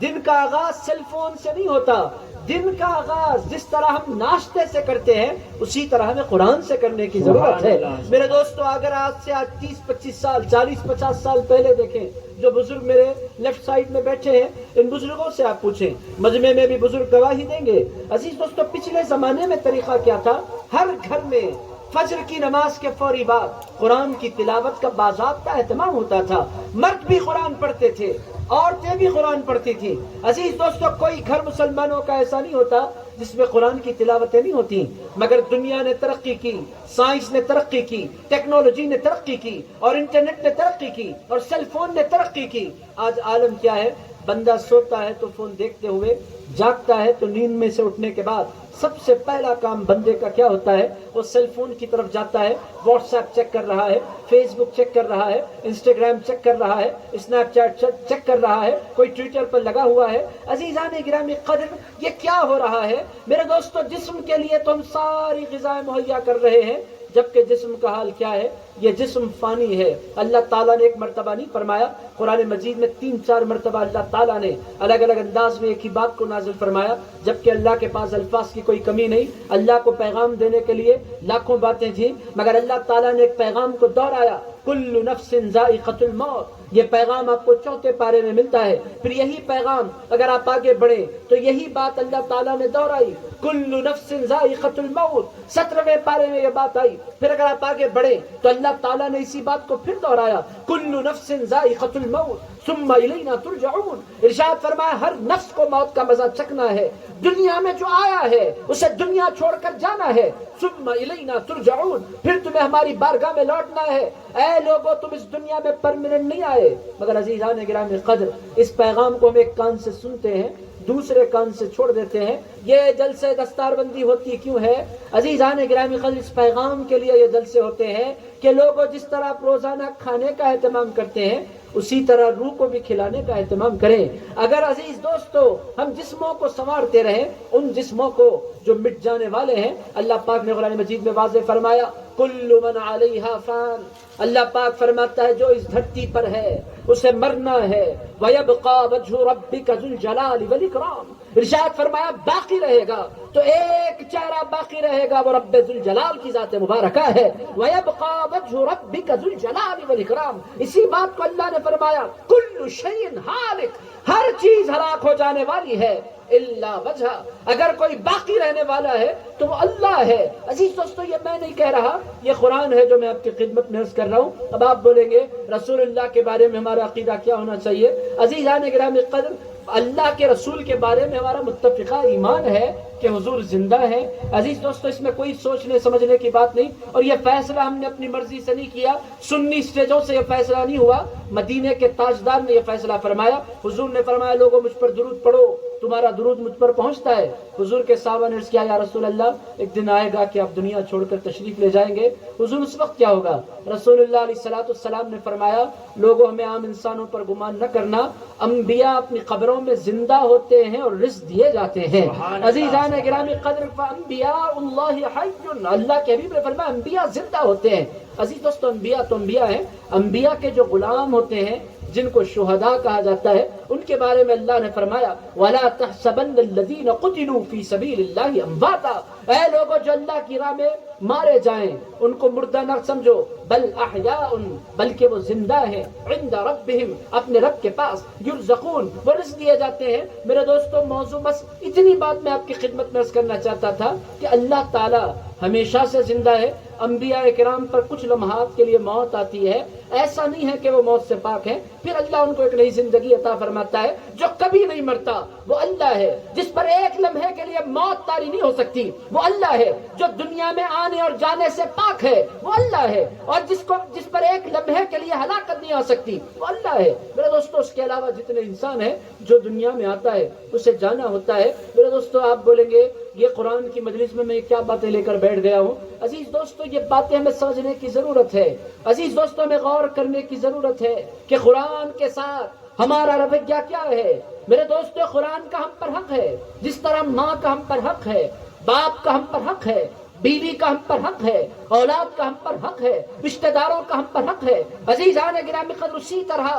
دن کا آغاز سیل فون سے نہیں ہوتا، دن کا آغاز جس طرح ہم ناشتے سے کرتے ہیں اسی طرح ہمیں قرآن سے کرنے کی ضرورت ہے۔ میرے دوستو اگر آج سے 30-25 سال 40-50 سال پہلے دیکھیں، جو بزرگ میرے لیفٹ سائڈ میں بیٹھے ہیں ان بزرگوں سے آپ پوچھیں، مجمع میں بھی بزرگ گواہی دیں گے۔ عزیز دوستو پچھلے زمانے میں طریقہ کیا تھا؟ ہر گھر میں فجر کی نماز کے فوری بعد قرآن کی تلاوت کا باضابطہ اہتمام ہوتا تھا، مرد بھی قرآن پڑھتے تھے، عورتیں بھی قرآن پڑھتی تھی۔ عزیز دوستو کوئی گھر مسلمانوں کا ایسا نہیں ہوتا جس میں قرآن کی تلاوتیں نہیں ہوتی، مگر دنیا نے ترقی کی، سائنس نے ترقی کی، ٹیکنالوجی نے ترقی کی، اور انٹرنیٹ نے ترقی کی، اور سیل فون نے ترقی کی۔ آج عالم کیا ہے؟ بندہ سوتا ہے تو فون دیکھتے ہوئے، جاگتا ہے تو نیند میں سے اٹھنے کے بعد سب سے پہلا کام بندے کا کیا ہوتا ہے؟ وہ سیل فون کی طرف جاتا ہے، واٹس ایپ چیک کر رہا ہے، فیس بک چیک کر رہا ہے، انسٹاگرام چیک کر رہا ہے، اسنیپ چیٹ چیک کر رہا ہے، کوئی ٹویٹر پر لگا ہوا ہے۔ عزیزان گرامی قدر یہ کیا ہو رہا ہے؟ میرے دوستو جسم کے لیے تو ہم ساری غذائیں مہیا کر رہے ہیں، جبکہ جسم کا حال کیا ہے؟ یہ جسم فانی ہے۔ اللہ تعالیٰ نے ایک مرتبہ نہیں فرمایا، قرآن مجید میں 3-4 مرتبہ اللہ تعالیٰ نے الگ الگ انداز میں ایک ہی بات کو نازل فرمایا، جبکہ اللہ کے پاس الفاظ کی کوئی کمی نہیں۔ اللہ کو پیغام دینے کے لیے لاکھوں باتیں تھیں، مگر اللہ تعالیٰ نے ایک پیغام کو دہرایا، کل نفس ذائقۃ الموت۔ یہ پیغام آپ کو 4 پارے میں ملتا ہے۔ پھر یہی پیغام اگر آپ آگے بڑھیں تو یہی بات اللہ تعالیٰ نے دہرائی، کل نفس ذائقۃ الموت۔ 17ویں پارے میں یہ بات آئی۔ پھر اگر آپ آگے بڑھیں تو اللہ تعالیٰ نے اسی بات کو پھر دہرایا، کل نفس ذائقۃ الموت ثم الینا ترجعون۔ ارشاد فرمایا ہر نفس کو موت کا مزہ چکھنا ہے، دنیا میں جو آیا ہے اسے دنیا چھوڑ کر جانا ہے، ثم الینا ترجعون، پھر تمہیں ہماری بارگاہ میں لوٹنا ہے۔ اے لوگوں تم اس دنیا میں پرماننٹ نہیں آئے۔ مگر عزیزان گرامی قدر اس پیغام کو ہم ایک کان سے سنتے ہیں، دوسرے کان سے چھوڑ دیتے ہیں۔ یہ جلسے دستار بندی ہوتی کیوں ہے؟ عزیزان گرامی قدر اس پیغام کے لیے یہ جلسے ہوتے ہیں کہ لوگوں جس طرح آپ روزانہ کھانے کا اہتمام کرتے ہیں اسی طرح روح کو بھی کھلانے کا اہتمام کریں۔ اگر عزیز دوستو ہم جسموں کو سنوارتے رہیں، ان جسموں کو جو مٹ جانے والے ہیں، اللہ پاک نے قرآن مجید میں واضح فرمایا، کل من علیہا فان۔ اللہ پاک فرماتا ہے جو اس دھرتی پر ہے اسے مرنا ہے، وَيَبْقَى وَجْهُ رَبِّكَ ذُو الْجَلَالِ وَالْإِكْرَامِ۔ ارشاد فرمایا باقی رہے گا تو ایک چہرہ باقی رہے گا، وہ رب ذوالجلال کی ذات مبارکہ ہے۔ وَيَبْقَى وَجْهُ رَبِّكَ ذُو الْجَلَالِ وَالْإِكْرَامِ۔ اسی بات کو اللہ نے فرمایا، کل شیء ہالک، ہر چیز ہلاک ہو جانے والی ہے، الا وجہ، اگر کوئی باقی رہنے والا ہے تو وہ اللہ ہے۔ عزیز دوستو یہ میں نہیں کہہ رہا، یہ قرآن ہے جو میں آپ کی خدمت میں عرض کر رہا ہوں۔ اب آپ بولیں گے رسول اللہ کے بارے میں ہمارا عقیدہ کیا ہونا چاہیے؟ عزیزان گرامی قدر اللہ کے رسول کے بارے میں ہمارا متفقہ ایمان ہے کہ حضور زندہ ہے۔ عزیز دوستو، اس میں کوئی سوچنے سمجھنے کی بات نہیں، اور یہ فیصلہ ہم نے اپنی مرضی سے نہیں کیا، سنی اسٹیجوں سے یہ فیصلہ نہیں ہوا، مدینے کے تاجدار نے یہ فیصلہ فرمایا۔ حضور نے فرمایا لوگوں مجھ پر درود پڑھو، تمہارا درود مجھ پر پہنچتا ہے۔ حضور کے صحابہ نے عرض کیا یا رسول اللہ ایک دن آئے گا کہ آپ دنیا چھوڑ کر تشریف لے جائیں گے، حضور اس وقت کیا ہوگا؟ رسول اللہ علیہ السلام نے فرمایا لوگوں ہمیں عام انسانوں پر گمان نہ کرنا، انبیاء اپنی قبروں میں زندہ ہوتے ہیں اور رزق دیے جاتے ہیں۔ عزیزان گرامی قدر، فانبیاء اللہ حی، اللہ کے حبیب نے فرمایا انبیاء زندہ ہوتے ہیں۔ عزیز دوستو، انبیاء تو انبیاء ہیں، انبیاء کے جو غلام ہوتے ہیں جن کو شہداء کہا جاتا ہے، ان کے بارے میں اللہ نے فرمایا وَلَا تَحْسَبَنَّ الَّذِينَ قُتِلُوا فِي سَبِيلِ اللَّهِ أَمْوَاتًا، اے لوگوں جو اللہ کی راہ میں مارے جائیں ان کو مردہ نہ سمجھو، بل احیاء، بلکہ وہ زندہ ہیں، عند ربہم، اپنے رب کے پاس، یرزقون، وہ رزق دیے جاتے ہیں۔ میرے دوستو، موضوع بس اتنی بات میں آپ کی خدمت میں عرض کرنا چاہتا تھا کہ اللہ تعالی ہمیشہ سے زندہ ہے۔ انبیاء کرام پر کچھ لمحات کے لیے موت آتی ہے، ایسا نہیں ہے کہ وہ موت سے پاک ہے، پھر اللہ ان کو ایک نئی زندگی عطا فرماتا ہے۔ جو کبھی نہیں مرتا وہ اللہ ہے، جس پر ایک لمحے کے لیے موت طاری نہیں ہو سکتی وہ اللہ ہے، جو دنیا میں آنے اور جانے سے پاک ہے وہ اللہ ہے، اور جس پر ایک لمحے کے لیے ہلاکت نہیں آ سکتی وہ اللہ ہے۔ میرے دوستو، اس کے علاوہ جتنے انسان ہیں جو دنیا میں آتا ہے اسے جانا ہوتا ہے۔ میرے دوستو، آپ بولیں گے یہ قرآن کی مجلس میں کیا باتیں لے کر بیٹھ گیا ہوں؟ عزیز دوستو، یہ باتیں ہمیں سمجھنے کی ضرورت ہے، عزیز دوستو ہمیں غور کرنے کی ضرورت ہے کہ قرآن کے ساتھ ہمارا رویہ کیا ہے۔ میرے دوستو، قرآن کا ہم پر حق ہے، جس طرح ماں کا ہم پر حق ہے، باپ کا ہم پر حق ہے، بیوی کا ہم پر حق ہے، اولاد کا ہم پر حق ہے، رشتہ داروں کا ہم پر حق ہے۔ عزیزان گرامی قدر، اسی طرح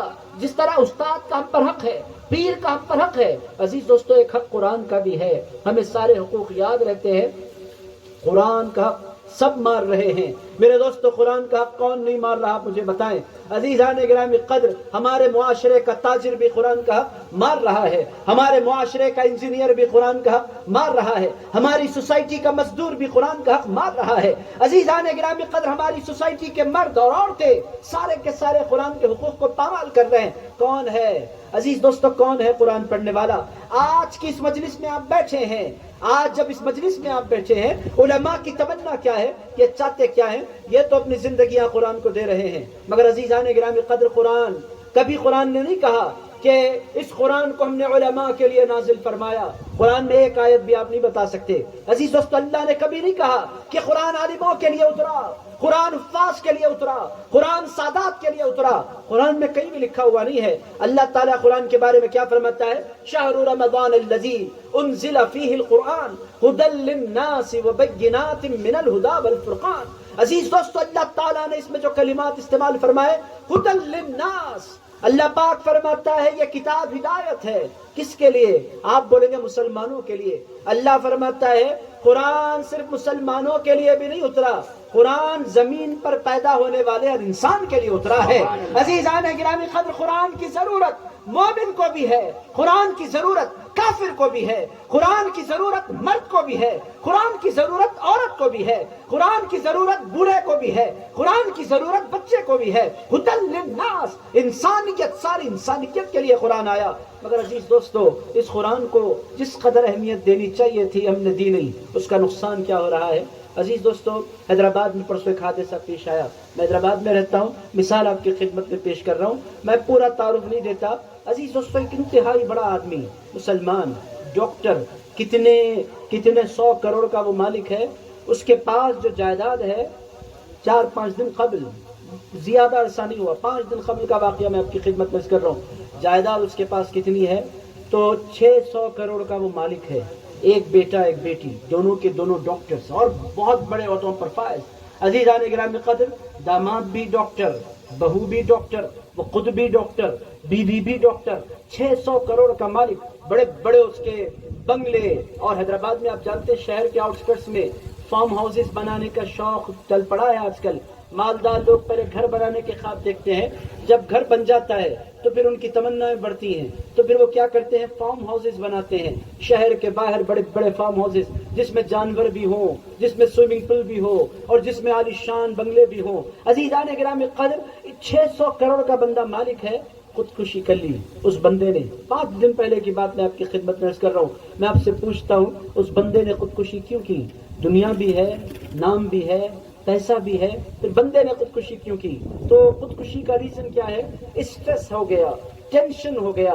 جس طرح استاد کا ہم پر حق ہے، پیر کا ہم پر حق ہے، عزیز دوستو ایک حق قرآن کا بھی ہے۔ ہمیں سارے حقوق یاد رہتے ہیں، قرآن کا حق سب مار رہے ہیں۔ میرے دوستو، قرآن کا حق کون نہیں مار رہا، مجھے بتائیں۔ عزیزان گرامی قدر، ہمارے معاشرے کا تاجر بھی قرآن کا حق مار رہا ہے، ہمارے معاشرے کا انجینئر بھی قرآن کا حق مار رہا ہے، ہماری سوسائٹی کا مزدور بھی قرآن کا حق مار رہا ہے۔ عزیزان گرامی قدر، ہماری سوسائٹی کے مرد اور عورتیں سارے کے سارے قرآن کے حقوق کو پامال کر رہے ہیں۔ کون ہے عزیز دوستو، کون ہے قرآن پڑھنے والا؟ آج کی اس مجلس میں آپ بیٹھے ہیں، آج جب اس مجلس میں آپ بیٹھے ہیں، علماء کی تمنا کیا ہے، یہ چاہتے کیا ہیں؟ یہ تو اپنی زندگیاں قرآن کو دے رہے ہیں، مگر عزیزان گرامی قدر، قرآن نے نہیں کہا کہ اس قرآن کو ہم نے علماء کے لیے نازل فرمایا۔ قرآن میں ایک آیت بھی آپ نہیں بتا سکتے۔ عزیز دوستو، اللہ نے کبھی نہیں کہا کہ قرآن عالموں کے لیے اترا، قرآن حفاظ کے لیے اترا، قرآن سادات کے لیے اترا۔ قرآن میں کہیں بھی لکھا ہوا نہیں ہے۔ اللہ تعالیٰ قرآن کے بارے میں کیا فرماتا ہے؟ شہر رمضان الذی انزل فیہ القرآن ھدی للناس وبینات من الھدی والفرقان۔ عزیز دوستو، اللہ تعالیٰ نے اس میں جو کلمات استعمال فرمائے، ھدی للناس، اللہ پاک فرماتا ہے یہ کتاب ہدایت ہے۔ کس کے لیے؟ آپ بولیں گے مسلمانوں کے لیے۔ اللہ فرماتا ہے قرآن صرف مسلمانوں کے لیے بھی نہیں اترا، قرآن زمین پر پیدا ہونے والے ہر انسان کے لیے اترا ہے۔ عزیزان گرامی قدر، قرآن کی ضرورت مومن کو بھی ہے، قرآن کی ضرورت کافر کو بھی ہے، قرآن کی ضرورت مرد کو بھی ہے، قرآن کی ضرورت عورت کو بھی ہے، قرآن کی ضرورت بوڑھے کو بھی ہے، قرآن کی ضرورت بچے کو بھی ہے۔ ھدی للناس، انسانیت، ساری انسانیت کے لیے قرآن آیا۔ مگر عزیز دوستو، اس قرآن کو جس قدر اہمیت دینی چاہیے تھی ہم نے دی نہیں۔ اس کا نقصان کیا ہو رہا ہے؟ عزیز دوستو، حیدرآباد میں پرسوں ایک حادثہ پیش آیا۔ میں حیدرآباد میں رہتا ہوں، مثال آپ کی خدمت میں پیش کر رہا ہوں، میں پورا تعارف نہیں دیتا۔ عزیز دوستو، ایک انتہائی بڑا آدمی، مسلمان، ڈاکٹر، کتنے 100 کروڑ کا وہ مالک ہے۔ اس کے پاس جو جائیداد ہے، 4-5 دن قبل، زیادہ عرصہ نہیں ہوا، 5 دن قبل کا واقعہ میں آپ کی خدمت میں کر رہا ہوں۔ جائیداد اس کے پاس کتنی ہے؟ تو 600 کروڑ کا وہ مالک ہے۔ ایک بیٹا ایک بیٹی، دونوں کے دونوں ڈاکٹرز اور بہت بڑے عہدوں پر فائز۔ عزیزان گرامی قدر، داماد بھی ڈاکٹر، بہو بھی ڈاکٹر، وہ خود بھی ڈاکٹر، بیوی بھی ڈاکٹر، 600 کروڑ کا مالک، بڑے بڑے اس کے بنگلے۔ اور حیدرآباد میں آپ جانتے ہیں شہر کے آؤٹسکرٹس میں فارم ہاؤسز بنانے کا شوق چل پڑا ہے آج کل۔ مالدار لوگ پہلے گھر بنانے کے خواب دیکھتے ہیں، جب گھر بن جاتا ہے تو پھر ان کی تمنائیں بڑھتی ہیں، تو پھر وہ کیا کرتے ہیں؟ فارم ہاؤسز بناتے ہیں شہر کے باہر، بڑے بڑے فارم ہاؤسز جس میں جانور بھی ہوں، جس میں سوئمنگ پول بھی ہو، اور جس میں عالی شان بنگلے بھی ہوں۔ عزیزان گرامی قدر، 600 کروڑ کا بندہ مالک ہے۔ خودکشی کر لی اس بندے نے. 5 دن پہلے کی بات میں آپ کی خدمت میں عرض کر رہا ہوں. میں آپ سے پوچھتا ہوں اس بندے نے خودکشی کیوں کی؟ دنیا بھی ہے، نام بھی ہے، پیسہ بھی ہے، پھر بندے نے خودکشی کیوں کی؟ تو خودکشی کا ریزن کیا ہے؟ اسٹریس ہو گیا، ٹینشن ہو گیا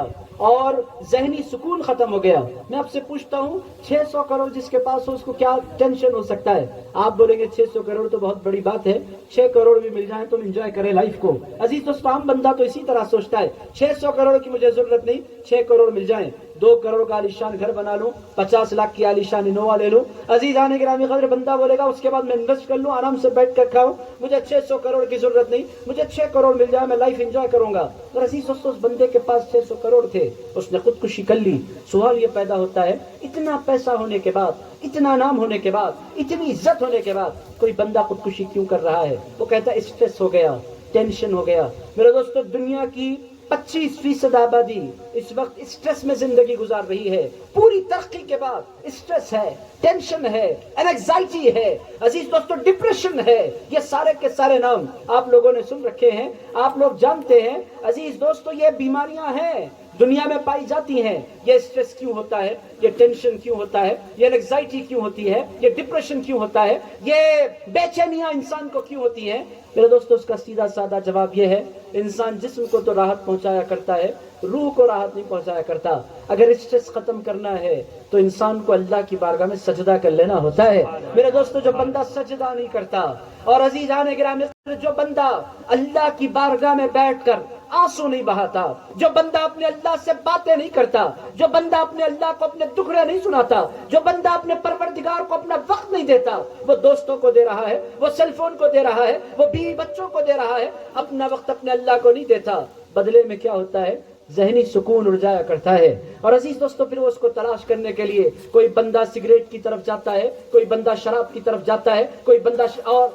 اور ذہنی سکون ختم ہو گیا. میں آپ سے پوچھتا ہوں 600 کروڑ جس کے پاس ہو اس کو کیا ٹینشن ہو سکتا ہے؟ آپ بولیں گے 600 کروڑ تو بہت بڑی بات ہے، 6 کروڑ بھی مل جائیں تو انجوائے کریں لائف کو. عزیز دوستو، عام بندہ تو اسی طرح سوچتا ہے 600 کروڑ کی مجھے ضرورت نہیں، 6 کروڑ مل جائیں، 2 کروڑ کا عالیشان گھر بنا لوں، 50 لاکھ کی عالیشان انووا لے لوں. عزیزان گرامی قدر، بندہ بولے گا اس کے بعد میں انویسٹ کر لوں، آرام سے بیٹھ کر کھاؤں، مجھے 600 کروڑ کی ضرورت نہیں، مجھے 6 کروڑ مل جائے میں لائف انجوائے کروں گا. اور عزیز دوستو، اس بندے کے پاس 600 کروڑ تھے، اس نے خودکشی کر لی. سوال یہ پیدا ہوتا ہے، اتنا پیسہ ہونے کے بعد، اتنا نام ہونے کے بعد، اتنی عزت ہونے کے بعد کوئی بندہ خودکشی کیوں کر رہا ہے؟ وہ کہتا ہے اسٹریس ہو گیا، ٹینشن ہو گیا. میرے دوستو، دنیا کی 25% آبادی اس وقت اسٹریس میں زندگی گزار رہی ہے. پوری ترقی کے بعد اسٹریس ہے، ٹینشن ہے، اینگزائٹی ہے، عزیز دوستو ڈپریشن ہے. یہ سارے کے سارے نام آپ لوگوں نے سن رکھے ہیں، آپ لوگ جانتے ہیں. عزیز دوستو، یہ بیماریاں ہیں، دنیا میں پائی جاتی ہیں. یہ اسٹریس کیوں ہوتا ہے؟ یہ ٹینشن کیوں ہوتا ہے؟ یہ اینگزائٹی کیوں ہوتی ہے؟ یہ ڈپریشن کیوں ہوتا ہے؟ یہ بے چینیاں انسان کو کیوں ہوتی ہیں؟ میرے دوستو، اس کا سیدھا سادہ جواب یہ ہے، انسان جسم کو تو راحت پہنچایا کرتا ہے، روح کو راحت نہیں پہنچایا کرتا. اگر اسٹریس ختم کرنا ہے تو انسان کو اللہ کی بارگاہ میں سجدہ کر لینا ہوتا ہے. میرے دوستو، جو بندہ سجدہ نہیں کرتا، اور عزیزان گرامی، جو بندہ اللہ کی بارگاہ میں بیٹھ کر آنسو نہیں بہاتا، جو بندہ اپنے اللہ سے باتیں نہیں کرتا، جو بندہ اپنے اللہ کو اپنے دکھڑے نہیں سناتا، جو بندہ اپنے پروردگار کو اپنا وقت نہیں دیتا، وہ دوستوں کو دے رہا ہے، وہ سیل فون کو دے رہا ہے، وہ بیوی بچوں کو دے رہا ہے، اپنا وقت اپنے اللہ کو نہیں دیتا. بدلے میں کیا ہوتا ہے؟ ذہنی سکون اڑ جایا کرتا ہے. اور عزیز دوستو، پھر وہ اس کو تلاش کرنے کے لیے کوئی بندہ سگریٹ کی طرف جاتا ہے، کوئی بندہ شراب کی طرف جاتا ہے، کوئی بندہ اور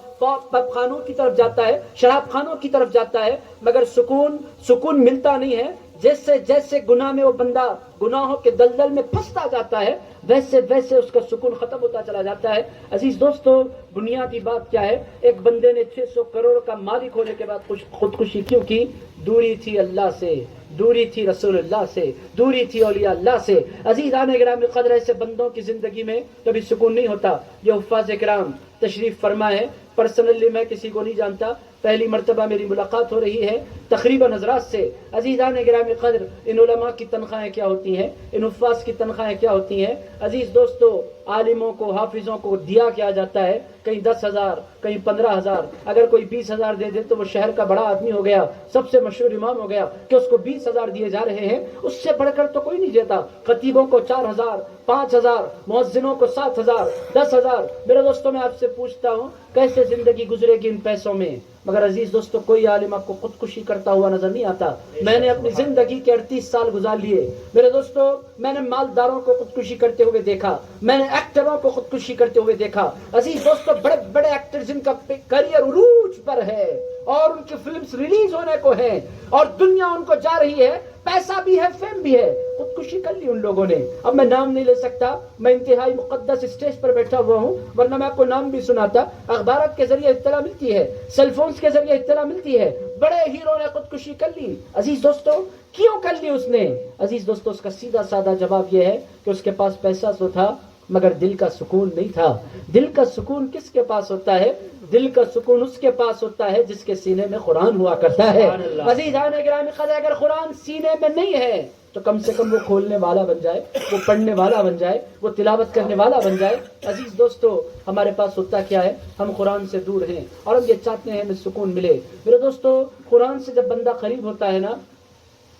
پب خانوں کی طرف جاتا ہے، شراب خانوں کی طرف جاتا ہے، مگر سکون ملتا نہیں ہے. جیسے جیسے گناہ میں وہ بندہ گناہوں کے دلدل میں پھنستا جاتا ہے، ویسے ویسے اس کا سکون ختم ہوتا چلا جاتا ہے. عزیز دوستو، بنیادی بات کیا ہے؟ ایک بندے نے 600 کروڑ کا مالک ہونے کے بعد خودکشی کیوں کی؟ دوری تھی اللہ سے، دوری تھی رسول اللہ سے، دوری تھی اولیاء اللہ سے. عزیزان گرامی قدر، ایسے بندوں کی زندگی میں کبھی سکون نہیں ہوتا. یہ حفاظ کرام تشریف فرما ہے. پرسنلی میں کسی کو نہیں جانتا، پہلی مرتبہ میری ملاقات ہو رہی ہے تقریباً حضرات سے. عزیزان گرامی قدر، ان علماء کی تنخواہیں کیا ہوتی ہیں؟ ان حفاظ کی تنخواہیں کیا ہوتی ہیں؟ عزیز دوستو، عالموں کو، حافظوں کو دیا کیا جاتا ہے، کہیں 10,000، کہیں 15,000. اگر کوئی 20,000 دے دے تو وہ شہر کا بڑا آدمی ہو گیا، سب سے مشہور امام ہو گیا کہ اس کو 20,000 دیے جا رہے ہیں. اس سے بڑھ کر تو کوئی نہیں دیتا. خطیبوں کو 4,000، 5,000، مؤذنوں کو 7,000، 10,000. میرے دوستوں، میں آپ سے پوچھتا ہوں کیسے زندگی گزرے گی ان پیسوں میں؟ مگر عزیز دوستو، کوئی عالم آپ کو خودکشی کرتا ہوا نظر نہیں آتا. میں نے اپنی زندگی کے 38 سال گزار لیے. میرے دوستو، میں نے مالداروں کو خودکشی کرتے ہوئے دیکھا، میں نے ایکٹروں کو خودکشی کرتے ہوئے دیکھا. عزیز دوستو، بڑے بڑے ایکٹر جن کا کریئر عروج پر ہے اور ان کی فلمز ریلیز ہونے کو ہیں اور دنیا ان کو جا رہی ہے، پیسہ بھی ہے، فیم بھی ہے، خودکشی کر لی ان لوگوں نے. اب میں نام نہیں لے سکتا، میں انتہائی مقدس اسٹیج پر بیٹھا ہوا ہوں، ورنہ میں آپ کو نام بھی سناتا. اخبارات کے ذریعے اطلاع ملتی ہے، سیل فونز کے ذریعے اطلاع ملتی ہے، بڑے ہیرو نے خودکشی کر لی. عزیز دوستو، کیوں کر لی اس نے؟ عزیز دوستو، اس کا سیدھا سادہ جواب یہ ہے کہ اس کے پاس پیسہ تو تھا مگر دل کا سکون نہیں تھا. دل کا سکون کس کے پاس ہوتا ہے؟ دل کا سکون اس کے پاس ہوتا ہے جس کے سینے میں قرآن ہوا کرتا ہے. عزیزان گرامی قدر، اگر قرآن سینے میں نہیں ہے تو کم سے کم وہ کھولنے والا بن جائے، وہ پڑھنے والا بن جائے، وہ تلاوت کرنے والا بن جائے. عزیز دوستو، ہمارے پاس ہوتا کیا ہے؟ ہم قرآن سے دور ہیں اور ہم یہ چاہتے ہیں ہمیں سکون ملے. میرے دوستو، قرآن سے جب بندہ قریب ہوتا ہے نا،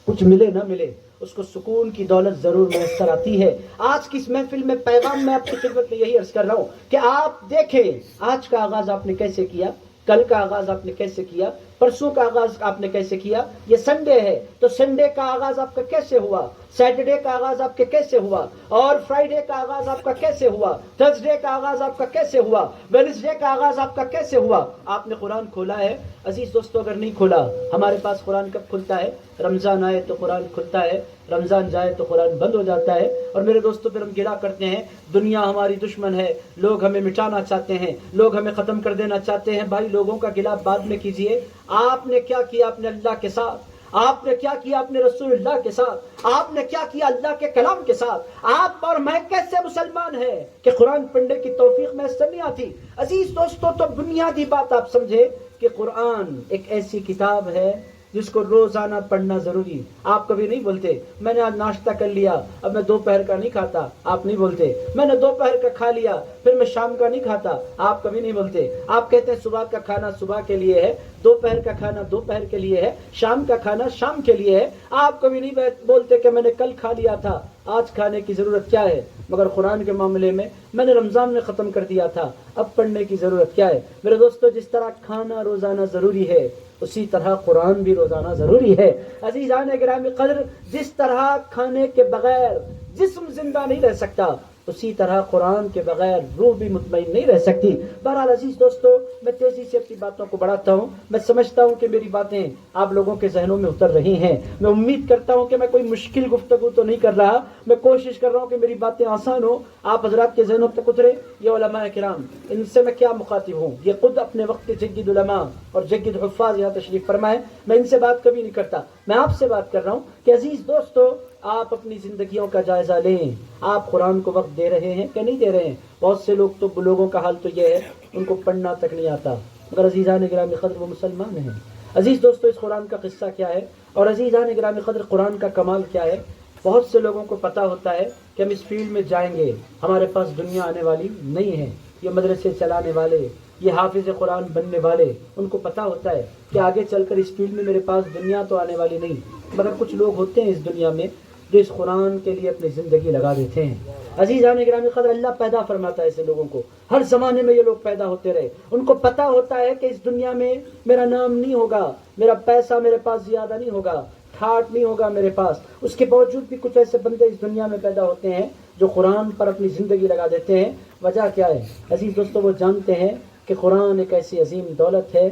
کچھ ملے نہ ملے، اس کو سکون کی دولت ضرور میسر آتی ہے. آج کی اس محفل میں پیغام میں آپ کی خدمت میں یہی عرض کر رہا ہوں کہ آپ دیکھیں آج کا آغاز آپ نے کیسے کیا، کل کا آغاز آپ نے کیسے کیا، پرسوں کا آغاز آپ نے کیسے کیا. یہ سنڈے ہے تو سنڈے کا آغاز آپ کا کیسے ہوا، سیٹرڈے کا آغاز آپ کے کیسے ہوا، اور فرائیڈے کا آغاز آپ کا کیسے ہوا، تھرسڈے کا آغاز آپ کا کیسے ہوا، وینسڈے کا آغاز آپ کا کیسے ہوا. آپ نے قرآن کھولا ہے؟ عزیز دوستو، اگر نہیں کھولا، ہمارے پاس قرآن کب کھلتا ہے؟ رمضان آئے تو قرآن کھلتا ہے، رمضان جائے تو قرآن بند ہو جاتا ہے. اور میرے دوستو، پھر ہم گلا کرتے ہیں دنیا ہماری دشمن ہے، لوگ ہمیں مٹانا چاہتے ہیں، لوگ ہمیں ختم کر دینا چاہتے ہیں. بھائی، لوگوں کا گلا بعد میں کیجئے. آپ نے کیا کیا اپنے اللہ کے ساتھ؟ آپ نے کیا کیا اپنے رسول اللہ کے ساتھ، آپ نے کیا کیا اللہ کے کلام کے ساتھ. آپ اور میں کیسے مسلمان ہیں کہ قرآن پڑھنے کی توفیق میسر نہیں آتی. عزیز دوستو، تو بنیادی بات آپ سمجھے کہ قرآن ایک ایسی کتاب ہے جس کو روزانہ پڑھنا ضروری ہے. آپ کبھی نہیں بولتے میں نے آج ناشتہ کر لیا اب میں دوپہر کا نہیں کھاتا. آپ نہیں بولتے میں نے دوپہر کا کھا لیا پھر میں شام کا نہیں کھاتا. آپ کبھی نہیں بولتے. آپ کہتے ہیں صبح کا کھانا صبح کے لیے ہے، دوپہر کا کھانا دوپہر کے لیے ہے، شام کا کھانا شام کے لیے ہے. آپ کبھی نہیں بولتے کہ میں نے کل کھا لیا تھا آج کھانے کی ضرورت کیا ہے. مگر قرآن کے معاملے میں نے رمضان میں ختم کر دیا تھا اب پڑھنے کی ضرورت کیا ہے. میرے دوستو، جس طرح کھانا روزانہ ضروری ہے اسی طرح قرآن بھی روزانہ ضروری ہے. عزیزان گرامی قدر، جس طرح کھانے کے بغیر جسم زندہ نہیں رہ سکتا اسی طرح قرآن کے بغیر روح بھی مطمئن نہیں رہ سکتی. بہرحال عزیز دوستو، میں تیزی سے اپنی باتوں کو بڑھاتا ہوں. میں سمجھتا ہوں کہ میری باتیں آپ لوگوں کے ذہنوں میں اتر رہی ہیں. میں امید کرتا ہوں کہ میں کوئی مشکل گفتگو تو نہیں کر رہا. میں کوشش کر رہا ہوں کہ میری باتیں آسان ہوں، آپ حضرات کے ذہنوں تک اترے. یہ علماء کرام، ان سے میں کیا مخاطب ہوں؟ یہ خود اپنے وقت کے جگید علماء اور جگید حفاظ یہاں تشریف فرمائے. میں ان سے بات کبھی نہیں کرتا. میں آپ سے بات کر رہا ہوں کہ عزیز دوستو، آپ اپنی زندگیوں کا جائزہ لیں. آپ قرآن کو وقت دے رہے ہیں کہ نہیں دے رہے ہیں؟ بہت سے لوگوں کا حال تو یہ ہے ان کو پڑھنا تک نہیں آتا. مگر عزیزان گرامی قدر، وہ مسلمان ہیں. عزیز دوستو، اس قرآن کا قصہ کیا ہے اور عزیزان گرامی قدر قرآن کا کمال کیا ہے؟ بہت سے لوگوں کو پتا ہوتا ہے کہ ہم اس فیلڈ میں جائیں گے، ہمارے پاس دنیا آنے والی نہیں ہے. یہ مدرسے چلانے والے، یہ حافظ قرآن بننے والے، ان کو پتا ہوتا ہے کہ آگے چل کر اس فیلڈ میں میرے پاس دنیا تو آنے والی نہیں. مگر کچھ لوگ ہوتے ہیں اس دنیا میں جو اس قرآن کے لیے اپنی زندگی لگا دیتے ہیں. عزیزان گرامی قدر، اللہ پیدا فرماتا ہے ایسے لوگوں کو. ہر زمانے میں یہ لوگ پیدا ہوتے رہے. ان کو پتا ہوتا ہے کہ اس دنیا میں میرا نام نہیں ہوگا، میرا پیسہ میرے پاس زیادہ نہیں ہوگا، ٹھاٹ نہیں ہوگا میرے پاس. اس کے باوجود بھی کچھ ایسے بندے اس دنیا میں پیدا ہوتے ہیں جو قرآن پر اپنی زندگی لگا دیتے ہیں. وجہ کیا ہے؟ عزیز دوستو، وہ جانتے ہیں کہ قرآن ایک ایسی عظیم دولت ہے،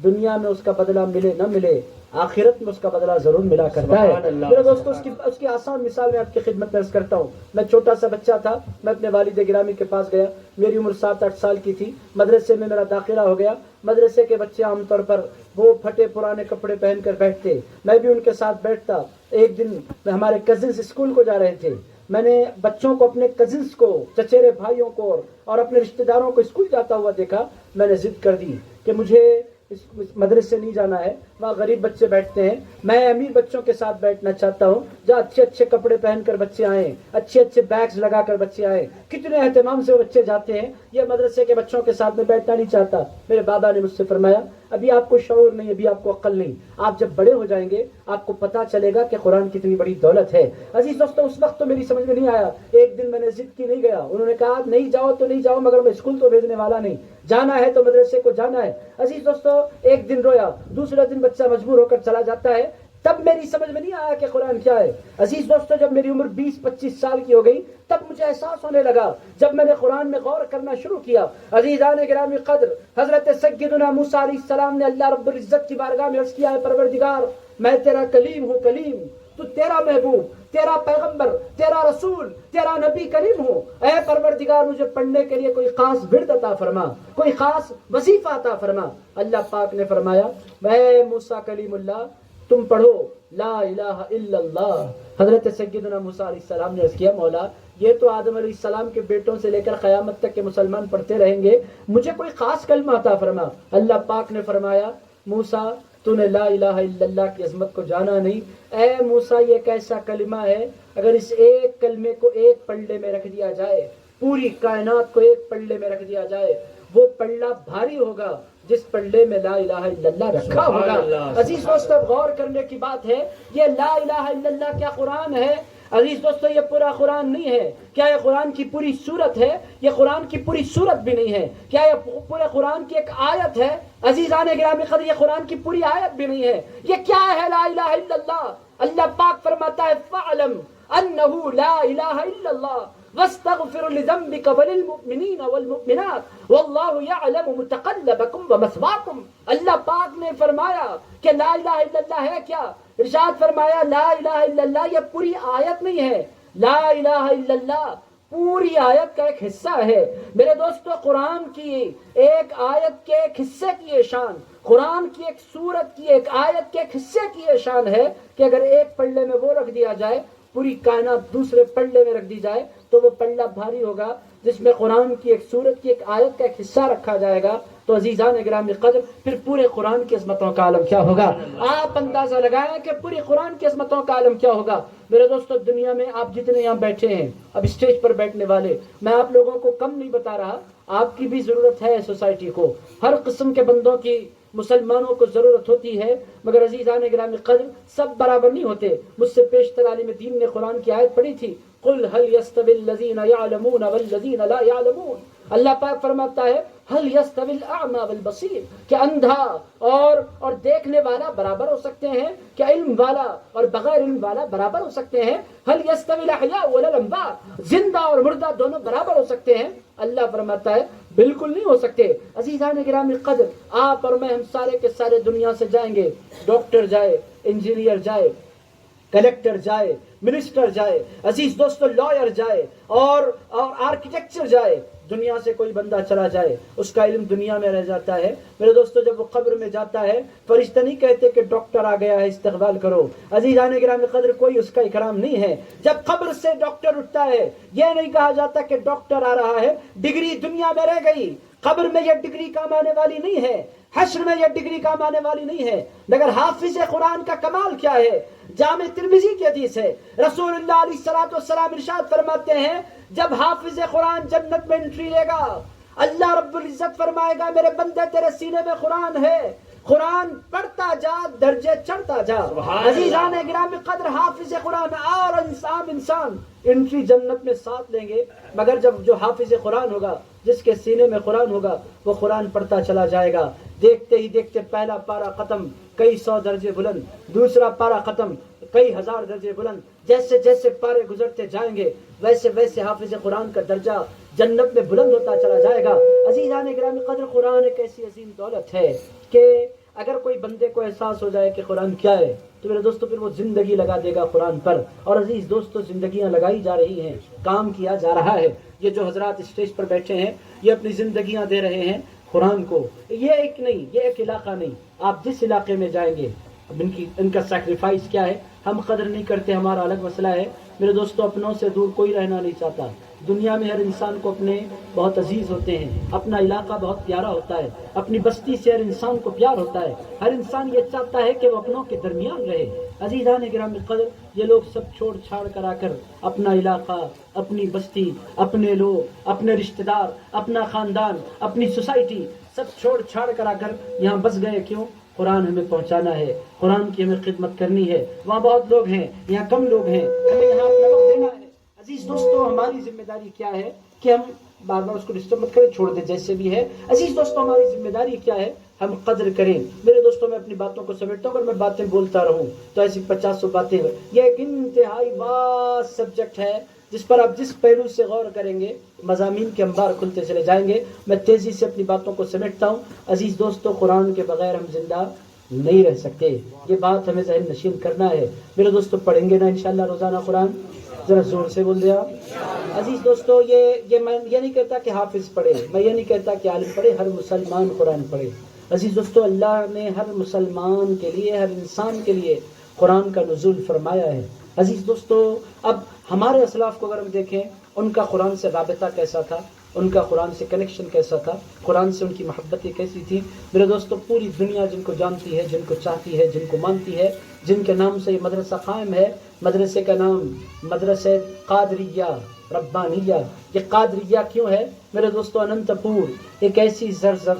دنیا میں اس کا بدلہ ملے نہ ملے آخرت میں اس کا بدلہ ضرور ملا کرتا ہے. میرے دوستو، اس کی آسان مثال میں آپ کی خدمت میں عرض کرتا ہوں. میں چھوٹا سا بچہ تھا، میں اپنے والد گرامی کے پاس گیا. میری عمر 7-8 سال کی تھی. مدرسے میں میرا داخلہ ہو گیا. مدرسے کے بچے عام طور پر وہ پھٹے پرانے کپڑے پہن کر بیٹھتے، میں بھی ان کے ساتھ بیٹھتا. ایک دن ہمارے کزنس اسکول کو جا رہے تھے. میں نے بچوں کو، اپنے کزنس کو، چچیرے بھائیوں کو اور اپنے رشتہ داروں کو اسکول جاتا ہوا دیکھا. میں نے ضد کر دی کہ مجھے اس مدرسے نہیں جانا ہے، وہاں غریب بچے بیٹھتے ہیں. میں امیر بچوں کے ساتھ بیٹھنا چاہتا ہوں جہاں اچھے اچھے کپڑے پہن کر بچے آئیں، اچھے اچھے بیگز لگا کر بچے آئیں. کتنے اہتمام سے وہ بچے جاتے ہیں. یہ مدرسے کے بچوں کے ساتھ میں بیٹھنا نہیں چاہتا. میرے بابا نے مجھ سے فرمایا، ابھی آپ کو شعور نہیں، ابھی آپ کو عقل نہیں. آپ جب بڑے ہو جائیں گے آپ کو پتا چلے گا کہ قرآن کتنی بڑی دولت ہے. عزیز دوستو، اس وقت تو میری سمجھ میں نہیں آیا. ایک دن میں نے ضد کی، نہیں گیا. انہوں نے کہا نہیں جاؤ تو نہیں جاؤ، مگر میں اسکول تو بھیجنے والا نہیں. جانا ہے تو مدرسے کو جانا ہے. عزیز دوستو، ایک دن رویا، دوسرے دن بچہ مجبور ہو کر چلا جاتا ہے. تب میری سمجھ میں نہیں آیا کہ قرآن کیا ہے. عزیز دوستو، جب میری عمر 20-25 سال کی ہو گئی تب مجھے احساس ہونے لگا. جب میں نے قرآن میں غور کرنا شروع کیا. عزیزان گرامی قدر، حضرت سیدنا موسیٰ علیہ السلام نے اللہ رب العزت کی بارگاہ میں عرض کیا ہے، پروردگار میں تیرا کلیم ہوں، کلیم تو تیرا محبوب، تیرا پیغمبر، تیرا رسول، تیرا نبی کریم ہوں. اے پروردگار، مجھے پڑھنے کے لیے کوئی خاص ورد عطا فرما، کوئی خاص وظیفہ عطا فرما. اللہ پاک نے فرمایا، اے موسیٰ کلیم اللہ، تم پڑھو لا الہ الا اللہ. حضرت سیدنا موسیٰ علیہ السلام نے عرض کیا، مولا یہ تو آدم علیہ السلام کے بیٹوں سے لے کر قیامت تک کے مسلمان پڑھتے رہیں گے، مجھے کوئی خاص کلمہ عطا فرما. اللہ پاک نے فرمایا، موسیٰ تو نے لا الہ الا اللہ کی عظمت کو جانا نہیں. اے موسیٰ، یہ ایک ایسا کلمہ ہے، اگر اس ایک کلمے کو ایک پلڑے میں رکھ دیا جائے، پوری کائنات کو ایک پلڑے میں رکھ دیا جائے، وہ پلڑا بھاری ہوگا جس پلڑے میں لا الہ الا اللہ رکھا ہوگا. عزیز دوستو، غور کرنے کی بات ہے، یہ لا الہ الا اللہ کیا قرآن ہے؟ عزیز دوستو، یہ پورا قرآن نہیں ہے. کیا یہ قرآن کی پوری سورت ہے؟ یہ قرآن کی پوری سورت بھی نہیں ہے. کیا یہ پورے قرآن کی ایک آیت ہے؟ عزیزان گرامی قدر، یہ قرآن کی پوری آیت بھی نہیں ہے. یہ کیا ہے لا الہ الا اللہ؟ اللہ پاک فرماتا ہے، فَاعْلَمْ أَنَّهُ لَا إِلَهَ إِلَّا اللَّهُ وَاسْتَغْفِرْ لِذَنبِكَ وَلِلْمُؤْمِنِينَ وَالْمُؤْمِنَاتِ وَاللَّهُ يَعْلَمُ مُتَقَلَّبَكُمْ وَمَثْوَاكُمْ. اللہ پاک نے فرمایا کہ لا الہ الا اللہ ہے کیا؟ ارشاد فرمایا، لا الہ الا اللہ یہ پوری آیت نہیں ہے. لا الہ الا اللہ پوری آیت کا ایک حصہ ہے میرے دوستو. قرآن کی ایک آیت کے ایک حصے کی یہ شان، قرآن کی ایک سورت کی ایک آیت کے ایک حصے کی یہ شان ہے کہ اگر ایک پلڑے میں وہ رکھ دیا جائے، پوری کائنات دوسرے پلڑے میں رکھ دی جائے تو وہ پلڑا بھاری ہوگا. جس میں قرآن کی ایک سورت کی ایک آیت کا ایک حصہ رکھا جائے گا تو عزیزان گرامی قدر پھر پورے قرآن کی عظمتوں کا عالم کیا ہوگا. آپ اندازہ لگائیں کہ پوری قرآن کی عظمتوں کا عالم کیا ہوگا. میرے دوستو دنیا میں آپ جتنے یہاں بیٹھے ہیں اب اسٹیج پر بیٹھنے والے، میں آپ لوگوں کو کم نہیں بتا رہا، آپ کی بھی ضرورت ہے سوسائٹی کو. ہر قسم کے بندوں کی مسلمانوں کو ضرورت ہوتی ہے، مگر عزیزان گرامی قدر سب برابر نہیں ہوتے. مجھ سے پیشتر عالم دین نے قرآن کی آیت پڑھی تھی، قل هل يستوي الذين يعلمون والذين لا يعلمون. اللہ پاک فرماتا ہے هل يستوي الاعمى والبصير، کہ اندھا اور دیکھنے والا برابر ہو سکتے ہیں، کہ علم والا اور بغیر علم والا برابر ہو سکتے ہیں. هل يستوي الاحياء والاموات، زندہ اور مردہ دونوں برابر ہو سکتے ہیں. اللہ فرماتا ہے بالکل نہیں ہو سکتے. عزیزان گرامی قدر آپ اور میں ہم سارے کے سارے دنیا سے جائیں گے، ڈاکٹر جائے، انجینئر جائے، کلیکٹر جائے، منسٹر جائے، عزیز دوستو لائر جائے اور آرکیٹیکچر جائے، دنیا سے کوئی بندہ چلا جائے اس کا علم دنیا میں رہ جاتا ہے. میرے دوستو جب وہ قبر میں جاتا ہے فرشتہ نہیں کہتے کہ ڈاکٹر آ گیا ہے استقبال کرو. عزیزان گرامی قدر کوئی اس کا اکرام نہیں ہے. جب قبر سے ڈاکٹر اٹھتا ہے یہ نہیں کہا جاتا کہ ڈاکٹر آ رہا ہے، ڈگری دنیا میں رہ گئی. قبر میں یہ ڈگری کام آنے والی نہیں ہے، حشر میں یہ ڈگری کام آنے والی نہیں ہے. مگر حافظ قرآن کا کمال کیا ہے؟ جامع ترمذی کی حدیث ہے، رسول اللہ علیہ الصلوۃ والسلام ارشاد فرماتے ہیں جب حافظ قرآن جنت میں انٹری لے گا اللہ رب العزت فرمائے گا میرے بندے تیرے سینے میں قرآن ہے، قرآن پڑھتا جا درجے چڑھتا جا. عزیزان گرامی قدر حافظ قرآن اور انسان انٹری جنت میں ساتھ لیں گے، مگر جب جو حافظ قرآن ہوگا جس کے سینے میں قرآن ہوگا وہ قرآن پڑھتا چلا جائے گا. دیکھتے ہی دیکھتے پہلا پارا ختم، کئی 100 درجے بلند، دوسرا پارا ختم، کئی 1000 درجے بلند. جیسے جیسے پارے گزرتے جائیں گے ویسے ویسے حافظ قرآن کا درجہ جنت میں بلند ہوتا چلا جائے گا. عزیزان گرامی قدر قرآن ایک ایسی عظیم دولت ہے کہ اگر کوئی بندے کو احساس ہو جائے کہ قرآن کیا ہے تو میرے دوستو پھر وہ زندگی لگا دے گا قرآن پر. اور عزیز دوستو زندگیاں لگائی جا رہی ہیں، کام کیا جا رہا ہے. یہ جو حضرات اسٹیج پر بیٹھے ہیں یہ اپنی زندگیاں دے رہے ہیں قرآن کو. یہ ایک نہیں، یہ ایک علاقہ نہیں، آپ جس علاقے میں جائیں گے اب ان کا سیکریفائس کیا ہے ہم قدر نہیں کرتے، ہمارا الگ مسئلہ ہے. میرے دوستو اپنوں سے دور کوئی رہنا نہیں چاہتا. دنیا میں ہر انسان کو اپنے بہت عزیز ہوتے ہیں، اپنا علاقہ بہت پیارا ہوتا ہے، اپنی بستی سے ہر انسان کو پیار ہوتا ہے. ہر انسان یہ چاہتا ہے کہ وہ اپنوں کے درمیان رہے. عزیزان گرامی قدر یہ لوگ سب چھوڑ چھاڑ کر آ کر اپنا علاقہ، اپنی بستی، اپنے لوگ، اپنے رشتہ دار، اپنا خاندان، اپنی سوسائٹی سب چھوڑ چھاڑ کر آ کر یہاں بس گئے. کیوں؟ قرآن ہمیں پہنچانا ہے، قرآن کی ہمیں خدمت کرنی ہے. وہاں بہت لوگ ہیں، یہاں کم لوگ ہیں، ہمیں یہاں اپنا وقت دینا ہے. عزیز دوستو ہماری ذمہ داری کیا ہے کہ ہم بار بار اس کو ڈسٹرب مت کریں، چھوڑ دیں جیسے بھی ہے. عزیز دوستو ہماری ذمہ داری کیا ہے؟ ہم قدر کریں. میرے دوستوں میں اپنی باتوں کو سمیٹتا ہوں، اگر میں باتیں بولتا رہوں تو ایسی 50 باتیں. یہ ایک انتہائی واس سبجیکٹ ہے جس پر آپ جس پہلو سے غور کریں گے مضامین کے انبار کھلتے چلے جائیں گے. میں تیزی سے اپنی باتوں کو سمیٹتا ہوں. عزیز دوستو قرآن کے بغیر ہم زندہ نہیں رہ سکتے، یہ بات ہمیں ذہن نشین کرنا ہے. میرے دوستو پڑھیں گے نا انشاءاللہ روزانہ قرآن؟ ذرا زور سے بول دیا. عزیز دوستو یہ میں یہ نہیں کہتا کہ حافظ پڑھے، میں یہ نہیں کہتا کہ عالم پڑھے، ہر مسلمان قرآن پڑھے. عزیز دوستو اللہ نے ہر مسلمان کے لیے، ہر انسان کے لیے قرآن کا نزول فرمایا ہے. عزیز دوستو اب ہمارے اسلاف کو اگر ہم دیکھیں ان کا قرآن سے رابطہ کیسا تھا، ان کا قرآن سے کنیکشن کیسا تھا، قرآن سے ان کی محبتیں کیسی تھی. میرے دوستو پوری دنیا جن کو جانتی ہے، جن کو چاہتی ہے، جن کو مانتی ہے، جن کے نام سے یہ مدرسہ قائم ہے، مدرسے کا نام مدرسہ قادریہ ربانیہ. یہ قادریہ کیوں ہے؟ میرے دوستو اننت پور ایک ایسی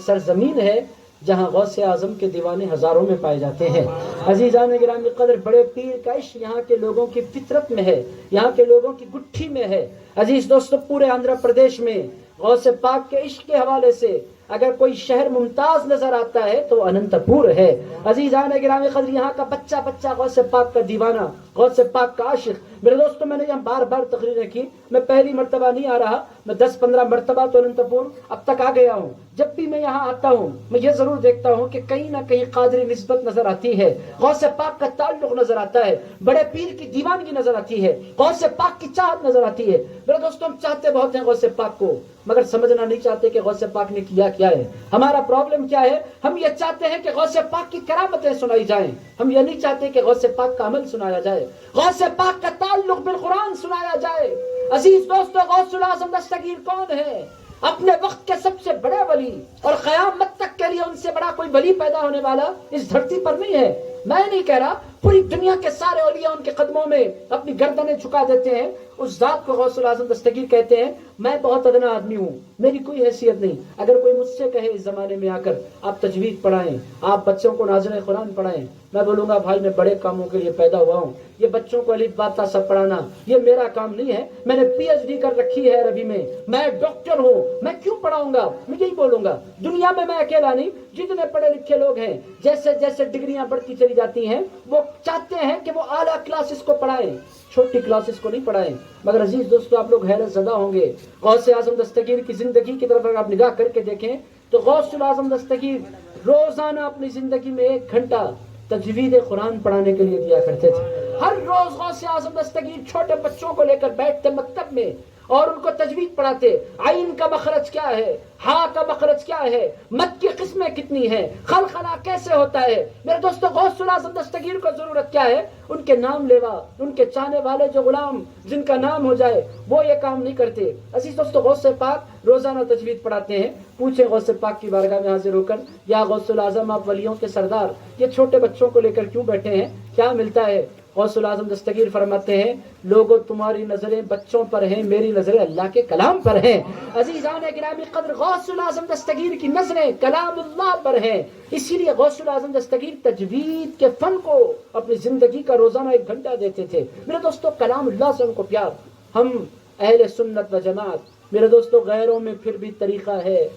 سرزمین ہے جہاں غوث اعظم کے دیوانے ہزاروں میں پائے جاتے ہیں. عزیزان گرامی قدر بڑے پیر کا عشق یہاں کے لوگوں کی فطرت میں ہے، یہاں کے لوگوں کی گٹھی میں ہے. عزیز دوستو پورے آندھرا پردیش میں غوث پاک کے عشق کے حوالے سے اگر کوئی شہر ممتاز نظر آتا ہے تو اننت پور ہے. عزیزان گرامی قدر یہاں کا بچہ غوث پاک کا دیوانہ، غوث پاک کا عاشق. میرے دوستوں میں نے یہاں بار بار تقریریں کی، میں پہلی مرتبہ نہیں آ رہا، میں 10-15 مرتبہ تو انتپور اب تک آ گیا ہوں۔ جب بھی میں یہاں آتا ہوں میں یہ ضرور دیکھتا ہوں کہ کہیں نہ کہیں قادری نسبت نظر آتی ہے، غوث پاک کا تعلق نظر آتا ہے، بڑے پیر کی دیوانگی نظر آتی ہے، غوث پاک کی چاہت نظر آتی ہے۔ میرے دوستوں ہم چاہتے بہت ہیں غوث پاک کو، مگر سمجھنا نہیں چاہتے کہ غوث پاک نے کیا کیا ہے۔ ہمارا پرابلم کیا ہے؟ ہم یہ چاہتے ہیں کہ غوث پاک کی کرامتیں سنائی جائیں، ہم یہ نہیں چاہتے کہ غوث پاک کا عمل سنایا جائے، غوث پاک کا تعلق بالقرآن سنایا جائے۔ عزیز دوستو، غوث العظم دستگیر کون ہے؟ اپنے وقت کے سب سے بڑے ولی، اور قیامت تک کے لیے ان سے بڑا کوئی ولی پیدا ہونے والا اس دھرتی پر نہیں ہے۔ میں نہیں کہہ رہا، پوری دنیا کے سارے اولیاء ان کے قدموں میں اپنی گردنیں جھکا دیتے ہیں، اس ذات کو غوث العظم دستگیر کہتے ہیں۔ میں بہت ادنا آدمی ہوں، میری کوئی حیثیت نہیں۔ اگر کوئی مجھ سے کہے اس زمانے میں آ کر آپ تجوید پڑھائیں، آپ بچوں کو ناظر قرآن پڑھائیں، میں بولوں گا بھائی میں بڑے کاموں کے لیے پیدا ہوا ہوں، یہ بچوں کو الف با تا سب پڑھانا یہ میرا کام نہیں ہے، میں نے پی ایچ ڈی کر رکھی ہے عربی میں ڈاکٹر ہوں، میں کیوں پڑھاؤں گا؟ میں یہی بولوں گا، دنیا میں اکیلا نہیں، جتنے پڑھے لکھے لوگ ہیں جیسے جیسے ڈگریاں بڑھتی چلی جاتی ہیں وہ چاہتے ہیں کہ وہ اعلیٰ کلاسز کو پڑھائیں، چھوٹی کلاسز کو نہیں پڑھائیں۔ مگر عزیز دوستو آپ لوگ حیرت زدہ ہوں گے، غوث اعظم دستگیر کی زندگی کی طرف اگر آپ نگاہ کر کے دیکھیں تو غوث العظم دستگیر روزانہ اپنی زندگی میں 1 گھنٹہ تجوید قرآن پڑھانے کے لیے دیا کرتے تھے۔ ہر روز غوث اعظم دستگیر چھوٹے بچوں کو لے کر بیٹھتے مکتب میں اور ان کو تجوید پڑھاتے، عین کا مخرج کیا ہے، ہا کا مخرج کیا ہے، مد کی قسمیں کتنی ہیں، خلخلا کیسے ہوتا ہے۔ میرے دوستو غوث العظم دستگیر کو ضرورت کیا ہے؟ ان کے نام لیوا، ان کے چاہنے والے جو غلام جن کا نام ہو جائے وہ یہ کام نہیں کرتے۔ عزیز دوستو غوث پاک روزانہ تجوید پڑھاتے ہیں۔ پوچھیں غوث پاک کی بارگاہ میں حاضر ہو کر، یا غوث العظم آپ ولیوں کے سردار یہ چھوٹے بچوں کو لے کر کیوں بیٹھے ہیں، کیا ملتا ہے؟ غوث العظم دستگیر فرماتے ہیں لوگوں تمہاری نظریں بچوں پر ہیں، میری نظریں اللہ کے کلام پر ہیں۔ عزیزان گرامی قدر غوث العظم دستگیر کی نظریں کلام اللہ پر ہیں، اسی لیے غوث العظم دستگیر تجوید کے فن کو اپنی زندگی کا روزانہ 1 گھنٹہ دیتے تھے۔ میرے دوستو کلام اللہ سے ان کو پیار۔ ہم اہل سنت و جماعت، میرے دوستو غیروں میں پھر بھی طریقہ ہے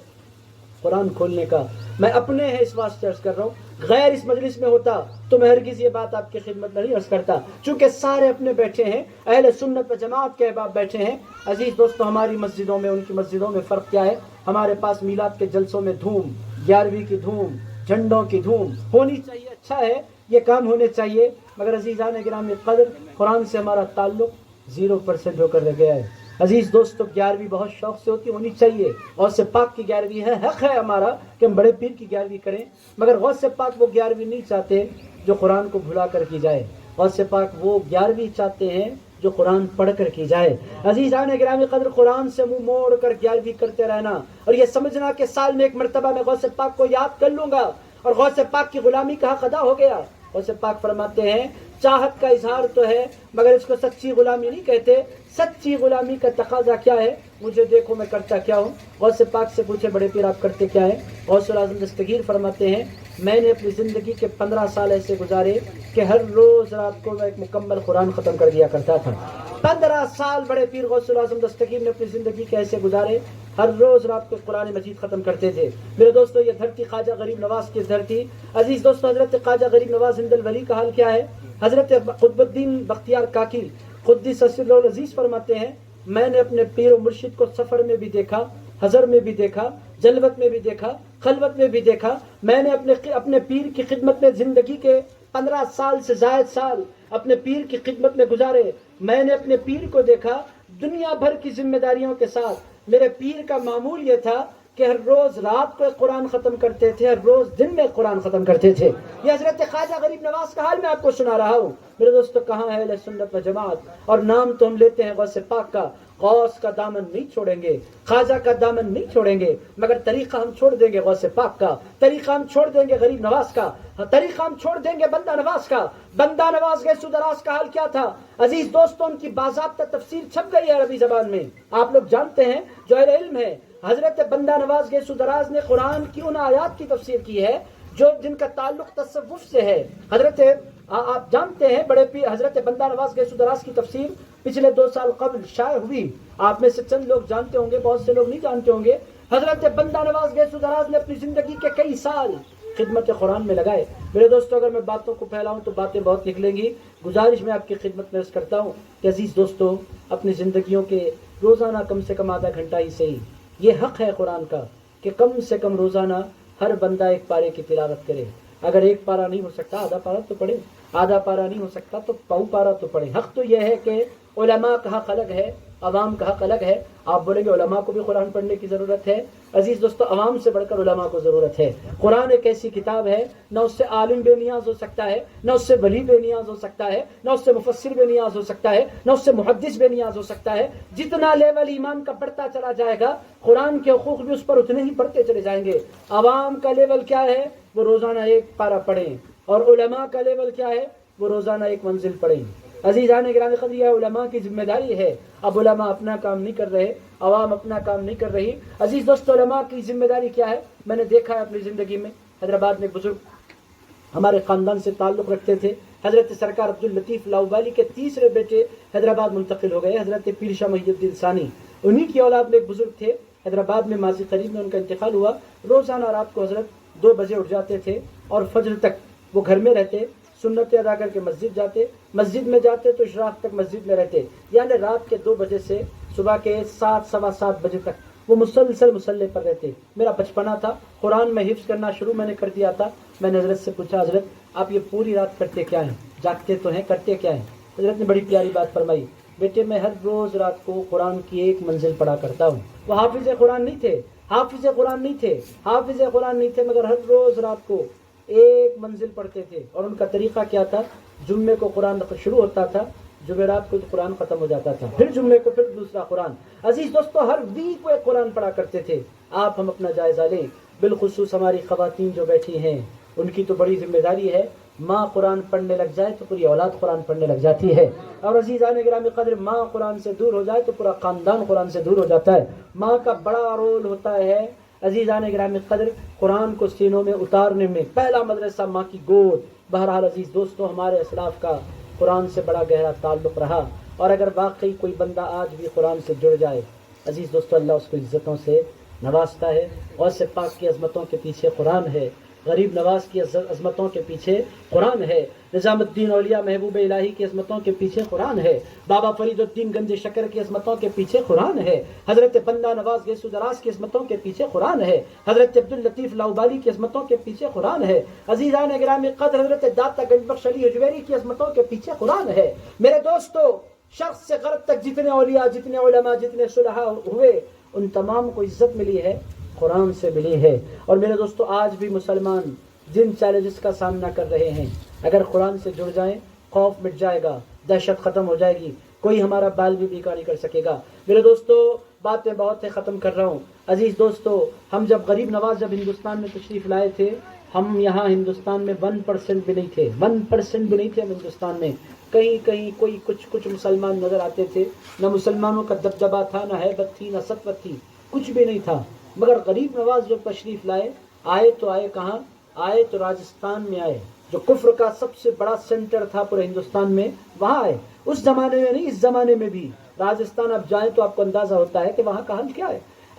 قرآن کھولنے کا، میں اپنے ہے اس واسطے عرض کر رہا ہوں، غیر اس مجلس میں ہوتا تو میں ہرگز یہ بات آپ کی خدمت میں نہیں عرض کرتا، چونکہ سارے اپنے بیٹھے ہیں، اہل سنت و جماعت کے احباب بیٹھے ہیں۔ عزیز دوستو ہماری مسجدوں میں ان کی مسجدوں میں فرق کیا ہے؟ ہمارے پاس میلاد کے جلسوں میں دھوم، 11ویں کی دھوم، جھنڈوں کی دھوم ہونی چاہیے، اچھا ہے یہ کام ہونے چاہیے، مگر عزیزان گرامی قدر قرآن سے ہمارا تعلق 0% ہو کر رہ گیا ہے۔ عزیز دوستو 11ویں بہت شوق سے ہونی چاہیے، غوث پاک کی 11ویں ہے، حق ہے ہمارا کہ ہم بڑے پیر کی 11ویں کریں، مگر غوث پاک وہ 11ویں نہیں چاہتے جو قرآن کو بھلا کر کی جائے، غوث پاک وہ 11ویں چاہتے ہیں جو قرآن پڑھ کر کی جائے۔ عزیزان گرامی قدر قرآن سے منہ موڑ کر 11ویں کرتے رہنا اور یہ سمجھنا کہ سال میں 1 مرتبہ میں غوث پاک کو یاد کر لوں گا اور غوث پاک کی غلامی کا حق ادا ہو گیا۔ غوث پاک فرماتے ہیں چاہت کا اظہار تو ہے مگر اس کو سچی غلامی نہیں کہتے، سچی غلامی کا تقاضا کیا ہے؟ مجھے دیکھو میں کرتا کیا ہوں۔ غوث پاک سے پوچھے بڑے پیر آپ کرتے کیا ہیں؟ غوث العظم دستگیر فرماتے ہیں میں نے اپنی زندگی کے 15 سال ایسے گزارے کہ ہر روز رات کو میں ایک مکمل قرآن ختم کر دیا کرتا تھا۔ 15 سال بڑے پیر غوث العظم دستگیر نے اپنی زندگی کے ایسے گزارے، ہر روز رات کو قرآن مجید ختم کرتے تھے۔ میرے دوستو یہ دھرتی خواجہ غریب نواز کی دھرتی۔ عزیز دوستو حضرت خواجہ غریب نواز ہند الولی کا حال کیا ہے؟ حضرت قطب الدین بختیار کاکی قدس سر العزیز فرماتے ہیں میں نے اپنے پیر و مرشد کو سفر میں بھی دیکھا، حضر میں بھی دیکھا، جلوت میں بھی دیکھا، خلوت میں بھی دیکھا۔ میں نے اپنے پیر کی خدمت میں زندگی کے 15 سال سے زائد سال اپنے پیر کی خدمت میں گزارے۔ میں نے اپنے پیر کو دیکھا دنیا بھر کی ذمہ داریوں کے ساتھ۔ میرے پیر کا معمول یہ تھا کہ ہر روز رات کو قرآن ختم کرتے تھے، ہر روز دن میں قرآن ختم کرتے تھے۔ یہ حضرت خواجہ غریب نواز کا حال میں آپ کو سنا رہا ہوں۔ میرے دوستو کہاں ہے اہل سنت و جماعت؟ اور نام تو ہم لیتے ہیں غوث پاک کا، غوث کا دامن نہیں چھوڑیں گے، خواجہ کا دامن نہیں چھوڑیں گے، مگر طریقہ ہم چھوڑ دیں گے غوث پاک کا، طریقہ ہم چھوڑ دیں گے غریب نواز کا، طریقہ ہم چھوڑ دیں گے بندہ نواز کا۔ بندہ نواز غیث دراز کا حال کیا تھا؟ عزیز دوستوں ان کی باضابطہ تفسیر چھپ گئی ہے عربی زبان میں، آپ لوگ جانتے ہیں جو اہل علم ہے۔ حضرت بندہ نواز غیث دراز نے قرآن کی ان آیات کی تفسیر کی ہے جو جن کا تعلق تصوف سے ہے۔ حضرت آپ جانتے ہیں بڑے پیر حضرت بندہ نواز غیث دراز کی تفسیر پچھلے 2 سال قبل شائع ہوئی، آپ میں سے چند لوگ جانتے ہوں گے، بہت سے لوگ نہیں جانتے ہوں گے۔ حضرت بندہ نواز غیث دراز نے اپنی زندگی کے کئی سال خدمت قرآن میں لگائے۔ میرے دوستو اگر میں باتوں کو پھیلاؤں تو باتیں بہت نکلیں گی، گزارش میں آپ کی خدمت میں عرض کرتا ہوں کہ عزیز دوستو اپنی زندگیوں کے روزانہ کم سے کم آدھا گھنٹہ ہی صحیح، یہ حق ہے قرآن کا کہ کم سے کم روزانہ ہر بندہ ایک پارے کی تلاوت کرے۔ اگر ایک پارہ نہیں ہو سکتا آدھا پارہ تو پڑھے، آدھا پارہ نہیں ہو سکتا تو پاؤ پارہ تو پڑھے۔ حق تو یہ ہے کہ علماء کا حق الگ ہے، عوام کا حق الگ ہے۔ آپ بولیں گے علماء کو بھی قرآن پڑھنے کی ضرورت ہے، عزیز دوستو عوام سے بڑھ کر علماء کو ضرورت ہے۔ قرآن ایک ایسی کتاب ہے نہ اس سے عالم بے نیاز ہو سکتا ہے، نہ اس سے ولی بے نیاز ہو سکتا ہے، نہ اس سے مفسر بے نیاز ہو سکتا ہے، نہ اس سے محدث بے نیاز ہو سکتا ہے۔ جتنا لیول ایمان کا بڑھتا چلا جائے گا قرآن کے حقوق بھی اس پر اتنے ہی بڑھتے چلے جائیں گے۔ عوام کا لیول کیا ہے؟ وہ روزانہ ایک پارہ پڑھیں، اور علماء کا لیول کیا ہے؟ وہ روزانہ ایک منزل پڑھیں۔ عزیزان گرامی قدر، یہ علماء کی ذمہ داری ہے۔ اب علماء اپنا کام نہیں کر رہے، عوام اپنا کام نہیں کر رہی۔ عزیز دوستو علماء کی ذمہ داری کیا ہے؟ میں نے دیکھا ہے اپنی زندگی میں، حیدرآباد میں بزرگ ہمارے خاندان سے تعلق رکھتے تھے، حضرت سرکار عبداللطیف لاؤبالی کے تیسرے بیٹے حیدرآباد منتقل ہو گئے، حضرت پیر شاہ محی الدین ثانی، انہی کی اولاد میں ایک بزرگ تھے حیدرآباد میں، ماضی قریب میں ان کا انتقال ہوا۔ روزانہ رات کو حضرت 2 بجے اٹھ جاتے تھے اور فجر تک وہ گھر میں رہتے، سنتیں ادا کر کے مسجد جاتے، مسجد میں جاتے تو اشراق تک مسجد میں رہتے، یعنی رات کے 2 بجے سے صبح کے 7 سوا 7 بجے تک وہ مسلسل مصلی پر رہتے۔ میرا بچپنا تھا، قرآن میں حفظ کرنا شروع میں نے کر دیا تھا۔ میں نے حضرت سے پوچھا حضرت آپ یہ پوری رات کرتے کیا ہیں؟ جاگتے تو ہیں، کرتے کیا ہیں؟ حضرت نے بڑی پیاری بات فرمائی، بیٹے میں ہر روز رات کو قرآن کی ایک منزل پڑھا کرتا ہوں۔ وہ حافظ قرآن نہیں تھے، حافظ قرآن نہیں تھے، حافظ قرآن نہیں تھے، مگر ہر روز رات کو ایک منزل پڑھتے تھے۔ اور ان کا طریقہ کیا تھا؟ جمعے کو قرآن شروع ہوتا تھا، جمعرات کو قرآن ختم ہو جاتا تھا، پھر جمعے کو پھر دوسرا قرآن۔ عزیز دوستو ہر ویک کو ایک قرآن پڑھا کرتے تھے۔ آپ ہم اپنا جائزہ لیں، بالخصوص ہماری خواتین جو بیٹھی ہیں ان کی تو بڑی ذمہ داری ہے۔ ماں قرآن پڑھنے لگ جائے تو پوری اولاد قرآن پڑھنے لگ جاتی ہے، اور عزیزان گرامی قدر ماں قرآن سے دور ہو جائے تو پورا خاندان قرآن سے دور ہو جاتا ہے۔ ماں کا بڑا رول ہوتا ہے عزیزان گرامی قدر قرآن کو سینوں میں اتارنے میں۔ پہلا مدرسہ ماں کی گود۔ بہرحال عزیز دوستو ہمارے اسلاف کا قرآن سے بڑا گہرا تعلق رہا، اور اگر واقعی کوئی بندہ آج بھی قرآن سے جڑ جائے عزیز دوستو اللہ اس کو عزتوں سے نوازتا ہے۔ غوث پاک کی عظمتوں کے پیچھے قرآن ہے، غریب نواز کی عظمتوں کے پیچھے قرآن ہے، نظام الدین اولیاء محبوب الہی کی عظمتوں کے پیچھے قرآن ہے، بابا فرید الدین گنج شکر کی عظمتوں کے پیچھے قرآن ہے، حضرت بندہ نواز گیسو دراز کی عظمتوں کے پیچھے قرآن ہے، حضرت عبداللطیف لاؤبالی کی عظمتوں کے پیچھے قرآن ہے، عزیزان گرامی قدر حضرت داتا گنج بخش علی حجویری کی عظمتوں کے پیچھے قرآن ہے۔ میرے دوستو شرق سے غرب تک جتنے اولیاء، جتنے علماء، جتنے صلحاء ہوئے ان تمام کو عزت ملی ہے، قرآن سے ملی ہے۔ اور میرے دوستو آج بھی مسلمان جن چیلنجز کا سامنا کر رہے ہیں، اگر قرآن سے جڑ جائیں خوف مٹ جائے گا، دہشت ختم ہو جائے گی، کوئی ہمارا بال بھی بیکار نہیں کر سکے گا۔ میرے دوستو باتیں بہت ہیں، ختم کر رہا ہوں۔ عزیز دوستو ہم جب غریب نواز جب ہندوستان میں تشریف لائے تھے، ہم یہاں ہندوستان میں 1% بھی نہیں تھے، 1% بھی نہیں تھے ہم ہندوستان میں۔ کہیں کہیں کوئی کچھ مسلمان نظر آتے تھے، نہ مسلمانوں کا دبدبہ تھا، نہ ہیبت تھی، نہ سطوت تھی، کچھ بھی نہیں تھا۔ مگر غریب نواز جب تشریف لائے، آئے تو آئے کہاں؟ آئے تو راجستھان میں آئے، جو کفر کا سب سے بڑا سینٹر تھا پورے ہندوستان میں، وہاں آئے۔ اس زمانے میں نہیں، اس زمانے میں بھی راجستھان اب جائیں تو آپ کو اندازہ ہوتا ہے کہ وہاں کا حال کیا ہے۔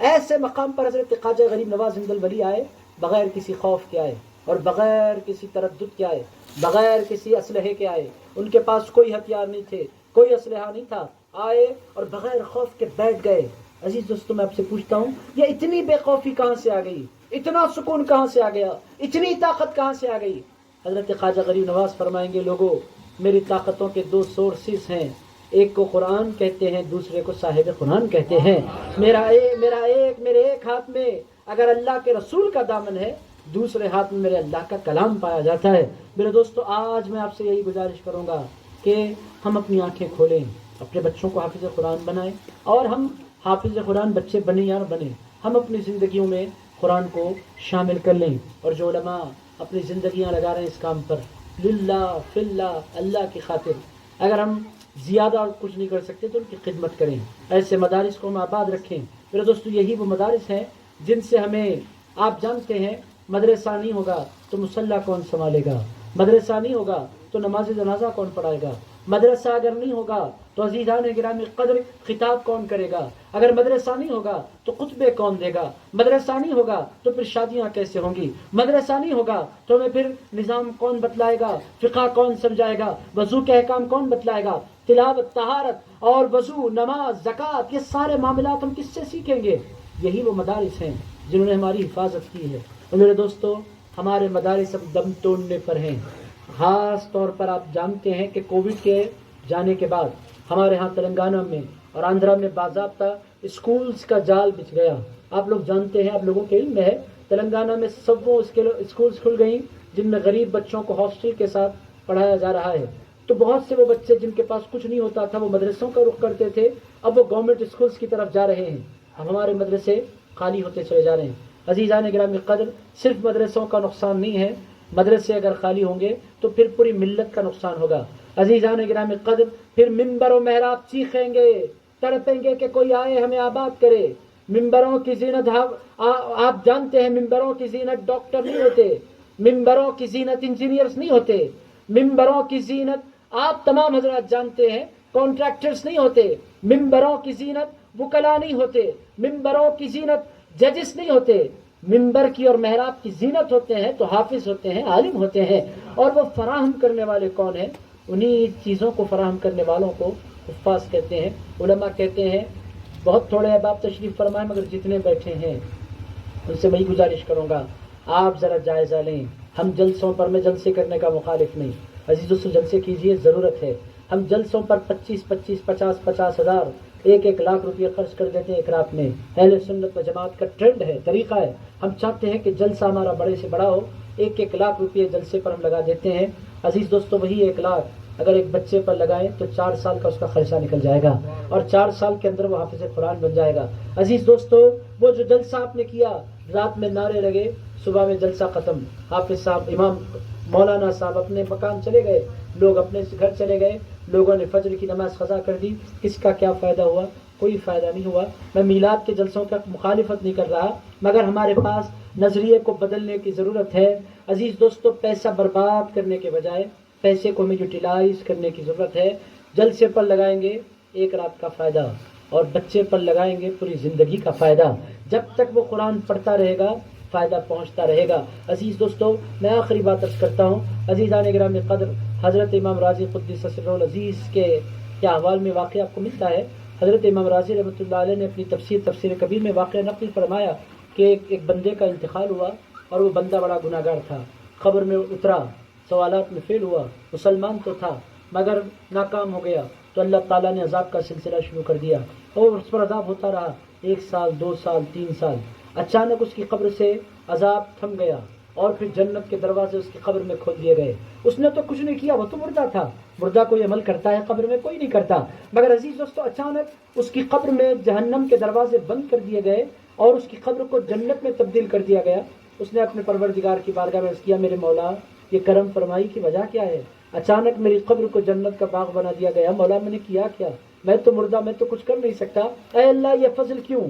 ایسے مقام پر حضرت خواجہ غریب نواز ہند الولی آئے، بغیر کسی خوف کے آئے، اور بغیر کسی تردد کے آئے، بغیر کسی اسلحے کے آئے۔ ان کے پاس کوئی ہتھیار نہیں تھے، کوئی اسلحہ نہیں تھا، آئے اور بغیر خوف کے بیٹھ گئے۔ عزیز دوستو میں آپ سے پوچھتا ہوں یہ اتنی بے خوفی کہاں سے آ گئی؟ اتنا سکون کہاں سے آ گیا؟ اتنی طاقت کہاں سے آ گئی؟ حضرت خواجہ غریب نواز فرمائیں گے، لوگوں میری طاقتوں کے 2 سورسز ہیں، ایک کو قرآن کہتے ہیں، دوسرے کو صاحب قرآن کہتے ہیں۔ میرے ایک ہاتھ میں اگر اللہ کے رسول کا دامن ہے، دوسرے ہاتھ میں میرے اللہ کا کلام پایا جاتا ہے۔ میرے دوستو آج میں آپ سے یہی گزارش کروں گا کہ ہم اپنی آنکھیں کھولیں، اپنے بچوں کو حافظ قرآن بنائیں، اور ہم حافظ قرآن بچے بنے یا نہ بنے، ہم اپنی زندگیوں میں قرآن کو شامل کر لیں۔ اور جو علماء اپنی زندگیاں لگا رہے ہیں اس کام پر، للہ فی اللہ، اللہ کی خاطر، اگر ہم زیادہ کچھ نہیں کر سکتے تو ان کی خدمت کریں، ایسے مدارس کو ہم آباد رکھیں۔ میرے دوستو یہی وہ مدارس ہیں جن سے ہمیں، آپ جانتے ہیں مدرسہ نہیں ہوگا تو مصلی کون سنبھالے گا، مدرسہ نہیں ہوگا تو نماز جنازہ کون پڑھائے گا، مدرسہ اگر نہیں ہوگا تو عزیزان گرامی قدر خطاب کون کرے گا؟ اگر مدرسہ نہیں ہوگا تو خطبے کون دے گا؟ مدرسہ نہیں ہوگا تو پھر شادیاں کیسے ہوں گی؟ مدرسہ نہیں ہوگا تو ہمیں پھر نظام کون بتلائے گا؟ فقہ کون سمجھائے گا؟ وضو کے احکام کون بتلائے گا؟ تلاوت، طہارت اور وضو، نماز، زکوٰۃ، یہ سارے معاملات ہم کس سے سیکھیں گے؟ یہی وہ مدارس ہیں جنہوں نے ہماری حفاظت کی ہے۔ اور میرے دوستو، ہمارے مدارس اب دم توڑنے پر ہیں۔ خاص طور پر آپ جانتے ہیں کہ کووڈ کے جانے کے بعد ہمارے ہاں تلنگانہ میں اور آندھرا میں باضابطہ اسکولز کا جال بچھ گیا۔ آپ لوگ جانتے ہیں، آپ لوگوں کے علم میں ہے، تلنگانہ میں سبوں اسکولز کھل گئیں جن میں غریب بچوں کو ہاسٹل کے ساتھ پڑھایا جا رہا ہے۔ تو بہت سے وہ بچے جن کے پاس کچھ نہیں ہوتا تھا وہ مدرسوں کا رخ کرتے تھے، اب وہ گورنمنٹ اسکولز کی طرف جا رہے ہیں۔ اب ہمارے مدرسے خالی ہوتے چلے جا رہے ہیں۔ عزیزان گرامی قدر، صرف مدرسوں کا نقصان نہیں ہے، مدرسے اگر خالی ہوں گے تو پھر پوری ملت کا نقصان ہوگا۔ عزیزان گرامی قدر، پھر ممبر و محراب چیخیں گے، تڑپیں گے کہ کوئی آئے ہمیں آباد کرے۔ ممبروں کی زینت، آپ جانتے ہیں ممبروں کی زینت ڈاکٹر نہیں ہوتے، ممبروں کی زینت انجینئرز نہیں ہوتے، ممبروں کی زینت آپ تمام حضرات جانتے ہیں کانٹریکٹرز نہیں ہوتے، ممبروں کی زینت وکلاء نہیں ہوتے، ممبروں کی زینت ججز نہیں ہوتے۔ ممبر کی اور محراب کی زینت ہوتے ہیں تو حافظ ہوتے ہیں، عالم ہوتے ہیں، اور وہ فراہم کرنے والے کون ہیں؟ انہی چیزوں کو فراہم کرنے والوں کو حفاظ کہتے ہیں۔ علماء کہتے ہیں، بہت تھوڑے احباب تشریف فرمائیں مگر جتنے بیٹھے ہیں ان سے وہی گزارش کروں گا، آپ ذرا جائزہ لیں۔ ہم جلسوں پر، میں جلسے کرنے کا مخالف نہیں، عزیز دوستو جلسے کیجئے، ضرورت ہے۔ ہم جلسوں پر 25 50 ہزار 1 لاکھ روپیہ خرچ کر دیتے ہیں ایک رات میں۔ اہل سنت و جماعت کا ٹرینڈ ہے، طریقہ ہے۔ ہم چاہتے ہیں کہ جلسہ ہمارا بڑے سے بڑا ہو، 1 لاکھ روپیہ جلسے پر ہم لگا دیتے ہیں۔ عزیز دوستو، وہی 1 لاکھ اگر ایک بچے پر لگائیں تو 4 سال کا اس کا خرچہ نکل جائے گا، اور 4 سال کے اندر وہ حافظ قرآن بن جائے گا۔ عزیز دوستو، وہ جو جلسہ آپ نے کیا، رات میں نعرے لگے، صبح میں جلسہ ختم، حافظ صاحب، امام مولانا صاحب اپنے مکان چلے گئے، لوگ اپنے گھر چلے گئے، لوگوں نے فجر کی نماز قضا کر دی۔ اس کا کیا فائدہ ہوا؟ کوئی فائدہ نہیں ہوا۔ میں میلاد کے جلسوں کا مخالفت نہیں کر رہا، مگر ہمارے پاس نظریے کو بدلنے کی ضرورت ہے۔ عزیز دوستو، پیسہ برباد کرنے کے بجائے پیسے کو ہمیں یوٹیلائز کرنے کی ضرورت ہے۔ جلسے پر لگائیں گے 1 رات کا فائدہ، اور بچے پر لگائیں گے پوری زندگی کا فائدہ۔ جب تک وہ قرآن پڑھتا رہے گا فائدہ پہنچتا رہے گا۔ عزیز دوستو، میں آخری بات عرض کرتا ہوں، عزیزان گرامی قدر، حضرت امام راضی قدس سرہ العزیز کے احوال میں واقعہ آپ کو ملتا ہے۔ حضرت امام راضی رحمۃ اللہ علیہ نے اپنی تفسیر کبیر میں واقعہ نقل فرمایا کہ ایک بندے کا انتقال ہوا، اور وہ بندہ بڑا گناہ گار تھا، قبر میں اترا، سوالات میں فیل ہوا، مسلمان تو تھا مگر ناکام ہو گیا، تو اللہ تعالیٰ نے عذاب کا سلسلہ شروع کر دیا، اور اس پر عذاب ہوتا رہا 1 سال 2 سال 3 سال۔ اچانک اس کی قبر سے عذاب تھم گیا، اور پھر جنت کے دروازے اس کی قبر میں کھول دیے گئے۔ اس نے تو کچھ نہیں کیا، وہ تو مردہ تھا، مردہ کوئی عمل کرتا ہے قبر میں؟ کوئی نہیں کرتا۔ مگر عزیز دوستو، اچانک اس کی قبر میں جہنم کے دروازے بند کر دیے گئے، اور اس کی قبر کو جنت میں تبدیل کر دیا گیا۔ اس نے اپنے پروردگار کی بارگاہ میں عرض کیا، میرے مولا، یہ کرم فرمائی کی وجہ کیا ہے؟ اچانک میری قبر کو جنت کا باغ بنا دیا گیا، مولا میں نے کیا کیا؟ میں تو مردہ، میں تو کچھ کر نہیں سکتا، اے اللہ یہ فضل کیوں؟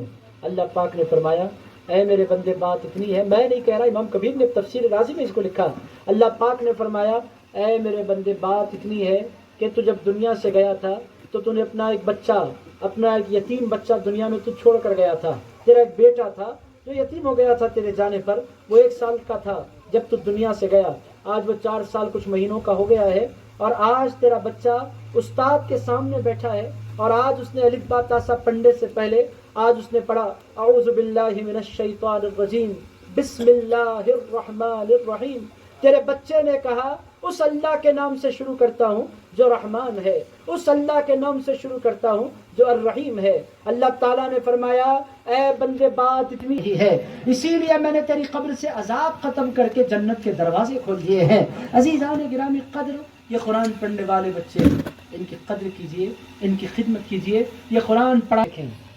اللہ پاک نے فرمایا، اے میرے بندے، بات اتنی ہے، میں نہیں کہہ رہا، امام کبیر نے تفسیر رازی میں اس کو لکھا۔ اللہ پاک نے فرمایا، اے میرے بندے، بات اتنی ہے کہ تو جب دنیا سے گیا تھا تو تو نے اپنا ایک بچہ، اپنا ایک یتیم بچہ دنیا میں تو چھوڑ کر گیا تھا۔ تیرا ایک بیٹا تھا جو یتیم ہو گیا تھا تیرے جانے پر، وہ 1 سال کا تھا جب تو دنیا سے گیا، آج وہ 4 سال کچھ مہینوں کا ہو گیا ہے، اور آج تیرا بچہ استاد کے سامنے بیٹھا ہے، اور آج اس نے الف با تا سا پڑھنے سے پہلے آج اس نے پڑھا اعوذ باللہ من الشیطان الرجیم بسم اللہ الرحمن الرحیم۔ تیرے بچے نے کہا، اس اللہ کے نام سے شروع کرتا ہوں جو رحمان ہے، اس اللہ کے نام سے شروع کرتا ہوں جو الرحیم ہے۔ اللہ تعالیٰ نے فرمایا، اے بندے، بات اتنی ہی ہے، اسی لیے میں نے تیری قبر سے عذاب ختم کر کے جنت کے دروازے کھول دیے ہیں۔ عزیزان گرامی قدر، یہ قرآن پڑھنے والے بچے، ان کی قدر کیجئے، ان کی خدمت کیجئے۔ یہ قرآن پڑھا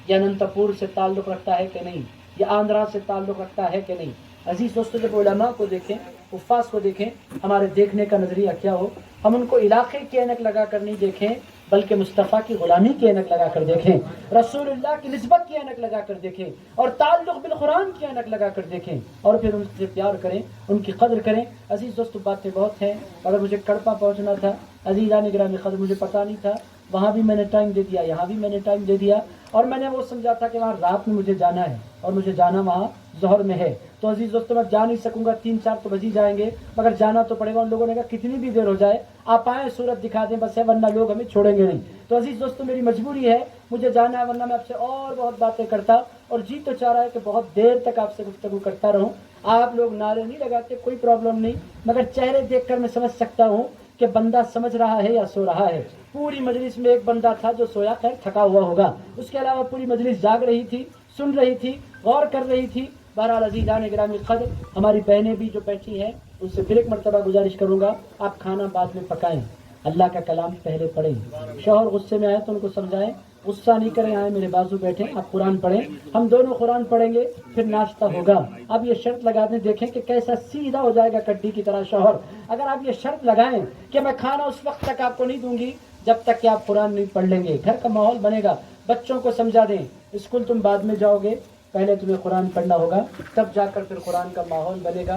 یہ اننت پور سے تعلق رکھتا ہے کہ نہیں، یہ آندھرا سے تعلق رکھتا ہے کہ نہیں۔ عزیز دوستو، جب علماء کو دیکھیں، حفاظ کو دیکھیں، ہمارے دیکھنے کا نظریہ کیا ہو، ہم ان کو علاقے کی اینک لگا کر نہیں دیکھیں، بلکہ مصطفیٰ کی غلامی کی اینک لگا کر دیکھیں، رسول اللہ کی نسبت کی اینک لگا کر دیکھیں، اور تعلق بالقرآن کی اینک لگا کر دیکھیں، اور پھر ان سے پیار کریں، ان کی قدر کریں۔ عزیز دوستو، باتیں بہت ہیں، اگر مجھے کڑپا پہنچنا تھا، عزیزان گرامی قدر، مجھے پتہ نہیں تھا وہاں بھی میں نے ٹائم دے دیا, یہاں بھی میں نے ٹائم دے دیا, اور میں نے وہ سمجھا تھا کہ وہاں رات میں مجھے جانا ہے اور مجھے جانا وہاں ظہر میں ہے. تو عزیز دوستوں میں جا نہیں سکوں گا, 3-4 تو بج ہی جائیں گے, مگر جانا تو پڑے گا. ان لوگوں نے کہا کتنی بھی دیر ہو جائے آپ آئیں, صورت دکھا دیں بس ہے, ورنہ لوگ ہمیں چھوڑیں گے نہیں. تو عزیز دوستوں میری مجبوری ہے, مجھے جانا ہے, ورنہ میں آپ سے اور بہت باتیں کرتا, اور جی تو چاہ رہا ہے کہ بہت دیر تک آپ سے گفتگو کرتا رہوں. آپ لوگ نعرے نہیں لگاتے, کوئی پرابلم نہیں, مگر چہرے دیکھ کر میں سمجھ سکتا ہوں کہ بندہ سمجھ رہا ہے یا سو رہا ہے. پوری مجلس میں ایک بندہ تھا جو سویا, خیر تھکا ہوا ہوگا, اس کے علاوہ پوری مجلس جاگ رہی تھی, سن رہی تھی, غور کر رہی تھی. بہرحال عزیزان گرامی قدر, ہماری بہنیں بھی جو بیٹھی ہیں ان سے پھر ایک مرتبہ گزارش کروں گا, آپ کھانا بعد میں پکائیں, اللہ کا کلام پہلے پڑھیں. شوہر غصے میں آئے تو ان کو سمجھائیں, غصہ نہیں کریں, آئے میرے بازو بیٹھیں, آپ قرآن پڑھیں, ہم دونوں قرآن پڑھیں گے, پھر ناشتہ ہوگا. اب یہ شرط لگا دیں, دیکھیں کہ کیسا سیدھا ہو جائے گا کڈی کی طرح شوہر. اگر آپ یہ شرط لگائیں کہ میں کھانا اس وقت تک آپ کو نہیں دوں گی جب تک کہ آپ قرآن نہیں پڑھ لیں گے, گھر کا ماحول بنے گا. بچوں کو سمجھا دیں, اسکول تم بعد میں جاؤ گے, پہلے تمہیں قرآن پڑھنا ہوگا, تب جا کر پھر قرآن کا ماحول بنے گا.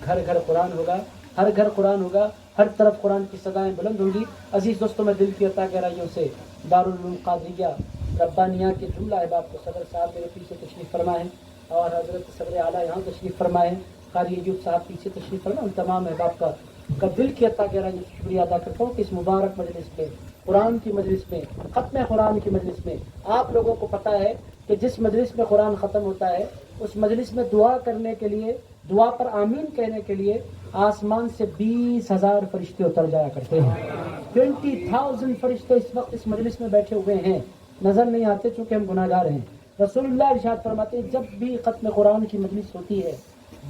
گھر گھر قرآن ہوگا, ہر گھر قرآن ہوگا, ہر طرف قرآن کی صدائیں بلند ہوں گی. عزیز دوستوں میں دل کی عطا گہرائیوں سے دارالعلوم قادریہ ربانیہ کے جملہ احباب کو صدر صاحب میرے پیچھے تشریف فرما ہے, اور حضرت صدر اعلیٰ یہاں تشریف فرما ہے, قاری ایوب صاحب پیچھے تشریف فرما. ان تمام احباب کا دل کی عطا گہرائیوں سے شکریہ ادا کرتا ہوں کہ اس مبارک مجلس میں, قرآن کی مجلس میں, ختم قرآن کی مجلس میں, آپ لوگوں کو پتہ ہے کہ جس مجلس میں قرآن ختم ہوتا ہے اس مجلس میں دعا کرنے کے لیے, دعا پر آمین کہنے کے لیے آسمان سے 20,000 فرشتے اتر جایا کرتے ہیں. 20,000 فرشتے اس وقت اس مجلس میں بیٹھے ہوئے ہیں, نظر نہیں آتے چونکہ ہم گناہ گار ہیں. رسول اللہ ارشاد فرماتے ہیں جب بھی ختم قرآن کی مجلس ہوتی ہے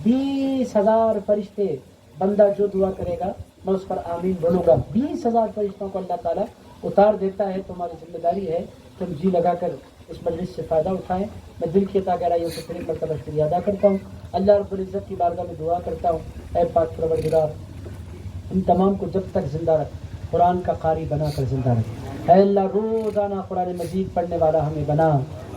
20,000 فرشتے, بندہ جو دعا کرے گا میں اس پر آمین بولوں گا. 20,000 فرشتوں کو اللہ تعالیٰ اتار دیتا ہے. تو ہماری ذمہ داری ہے کہ ہم جی لگا کر اس مجلس سے فائدہ اٹھائیں. میں دل کی عطا گہرائیوں سے پھر ایک مرتبہ شکریہ ادا کرتا ہوں. اللہ رب العزت کی بارگاہ میں دعا کرتا ہوں, اے پاک پروردگار ان تمام کو جب تک زندہ رکھ, قرآن کا قاری بنا کر زندہ رکھ. اے اللہ روزانہ قرآن مجید پڑھنے والا ہمیں بنا.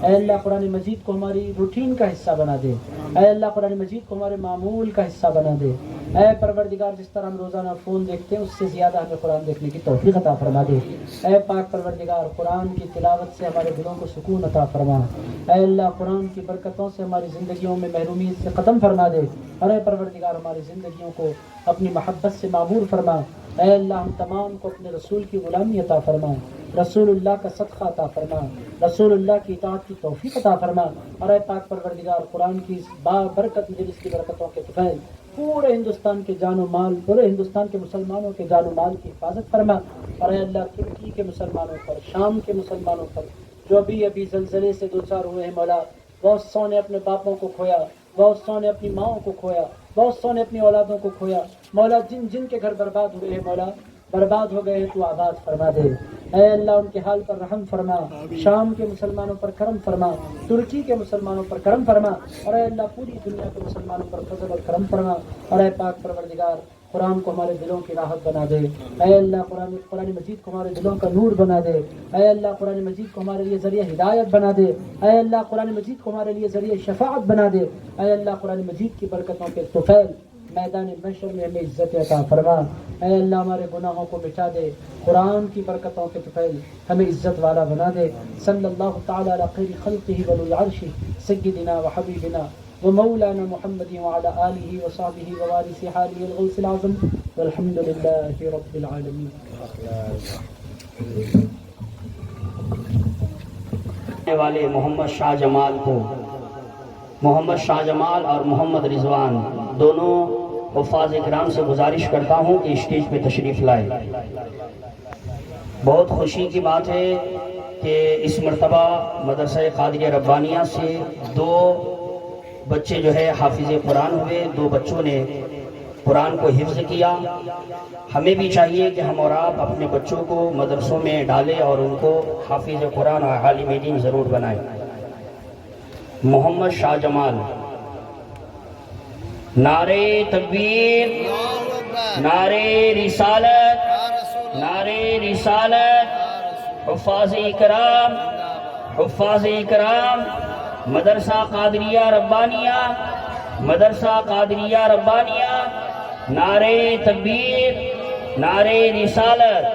اے اللہ قرآن مجید کو ہماری روٹین کا حصہ بنا دے. اے اللہ قرآن مجید کو ہمارے معمول کا حصہ بنا دے. اے پروردگار جس طرح ہم روزانہ فون دیکھتے ہیں اس سے زیادہ ہمیں قرآن دیکھنے کی توفیق عطا فرما دے. اے پاک پروردگار قرآن کی تلاوت سے ہمارے دلوں کو سکون عطا فرما. اے اللہ قرآن کی برکتوں سے ہماری زندگیوں میں محرومیت سے ختم فرما دے. اور اے پروردگار ہماری زندگیوں کو اپنی محبت سے معمور فرما. اے اللہ ہم تمام کو اپنے رسول کی غلامی عطا فرما, رسول اللہ کا صدقہ عطا فرما, رسول اللہ کی اطاعت کی توفیق عطا فرما. اور اے پاک پروردگار قرآن کی اس برکت مجلس کی برکتوں کے طفیل پورے ہندوستان کے جان و مال, پورے ہندوستان کے مسلمانوں کے جان و مال کی حفاظت فرما. اور اے اللہ ترکی کے مسلمانوں پر, شام کے مسلمانوں پر جو ابھی زلزلے سے دوچار ہوئے ہیں مولا, بہت سو نے اپنے باپوں کو کھویا, بہت سو نے اپنی ماؤں کو کھویا, بہت سو نے اپنی اولادوں کو کھویا. مولا جن جن کے گھر برباد ہوئے ہیں مولا, برباد ہو گئے ہیں تو آباد فرما دے. اے اللہ ان کے حال پر رحم فرما, شام کے مسلمانوں پر کرم فرما, ترکی کے مسلمانوں پر کرم فرما. اور اے اللہ پوری دنیا کے مسلمانوں پر فضل اور کرم فرما. اور اے پاک پروردگار قرآن کو ہمارے دلوں کی راحت بنا دے. اے اللہ قرآن مجید کو ہمارے دلوں کا نور بنا دے. اے اللہ قرآن مجید کو ہمارے لیے ذریعہ ہدایت بنا دے. اے اللہ قرآن مجید کو ہمارے لیے ذریعہ شفاعت بنا دے. اے اللہ قرآن مجید کی برکتوں کے طفیل میدان محشر میں ہمیں عزت عطا فرما. اے اللہ ہمارے گناہوں کو مٹا دے, قرآن کی برکتوں کے طفیل ہمیں عزت والا بنا دے. صلی اللہ تعالی علی خیر خلقہ وذی العرش سیدنا و حبیبنا ومولانا محمد وعلى آله وصحبه ووارث حاله الغوث العظم والحمد لله رب العالمين. والے محمد شاہ جمال کو, محمد شاہ جمال اور محمد رضوان دونوں حفاظ کرام سے گزارش کرتا ہوں کہ اسٹیج پہ تشریف لائے. بہت خوشی کی بات ہے کہ اس مرتبہ مدرسہ قادریہ ربانیہ سے 2 بچے جو ہے حافظ قرآن ہوئے. 2 بچوں نے قرآن کو حفظ کیا. ہمیں بھی چاہیے کہ ہم اور آپ اپنے بچوں کو مدرسوں میں ڈالیں اور ان کو حافظ قرآن اور عالم دین ضرور بنائیں. محمد شاہ جمال, نعرہ تکبیر, نعرہ رسالت, نعرہ رسالت. حفاظ کرام, حفاظ کرام, مدرسہ قادریہ ربانیہ, مدرسہ قادریہ ربانیہ, نعرہ تکبیر, نعرہ رسالت.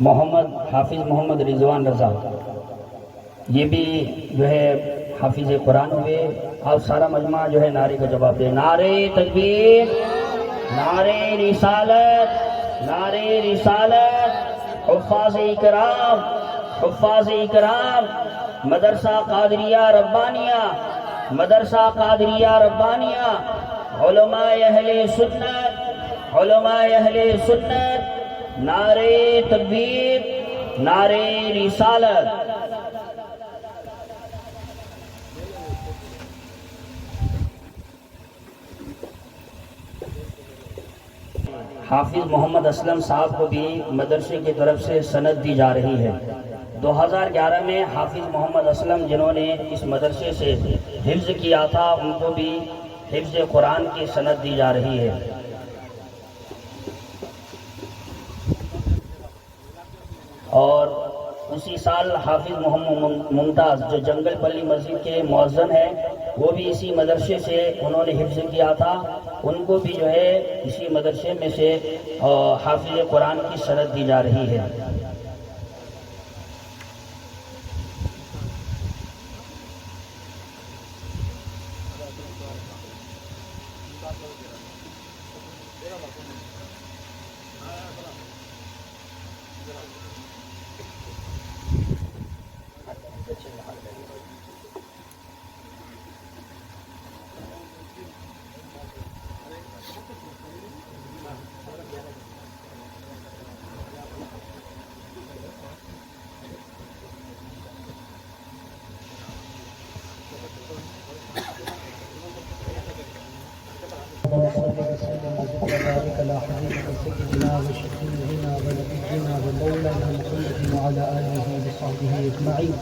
محمد حافظ محمد رضوان رضا، یہ بھی جو ہے حافظ قرآن ہوئے. آپ سارا مجمع جو ہے نعرے کا جواب دے. نعرے تکبیر، نعرے رسالت، نعرے رسالت. حفاظ اکرام، حفاظ اکرام، مدرسہ قادریہ ربانیہ، مدرسہ قادریہ ربانیہ، علماء اہل سنت، علماء اہل سنت. نعرے تکبیر، نعرے رسالت. حافظ محمد اسلم صاحب کو بھی مدرسے کی طرف سے سند دی جا رہی ہے. 2011 میں حافظ محمد اسلم جنہوں نے اس مدرسے سے حفظ کیا تھا، ان کو بھی حفظ قرآن کی سند دی جا رہی ہے. اور اسی سال حافظ محمد ممتاز جو جنگل پلی مسجد کے مؤذن ہیں، وہ بھی اسی مدرسے سے انہوں نے حفظ کیا تھا، ان کو بھی جو ہے اسی مدرسے میں سے حافظ قرآن کی سند دی جا رہی ہے. وبارك على حبيبك سيدنا وشفيعنا ونبينا ومولانا محمد وعلى آله وصحبه أجمعين.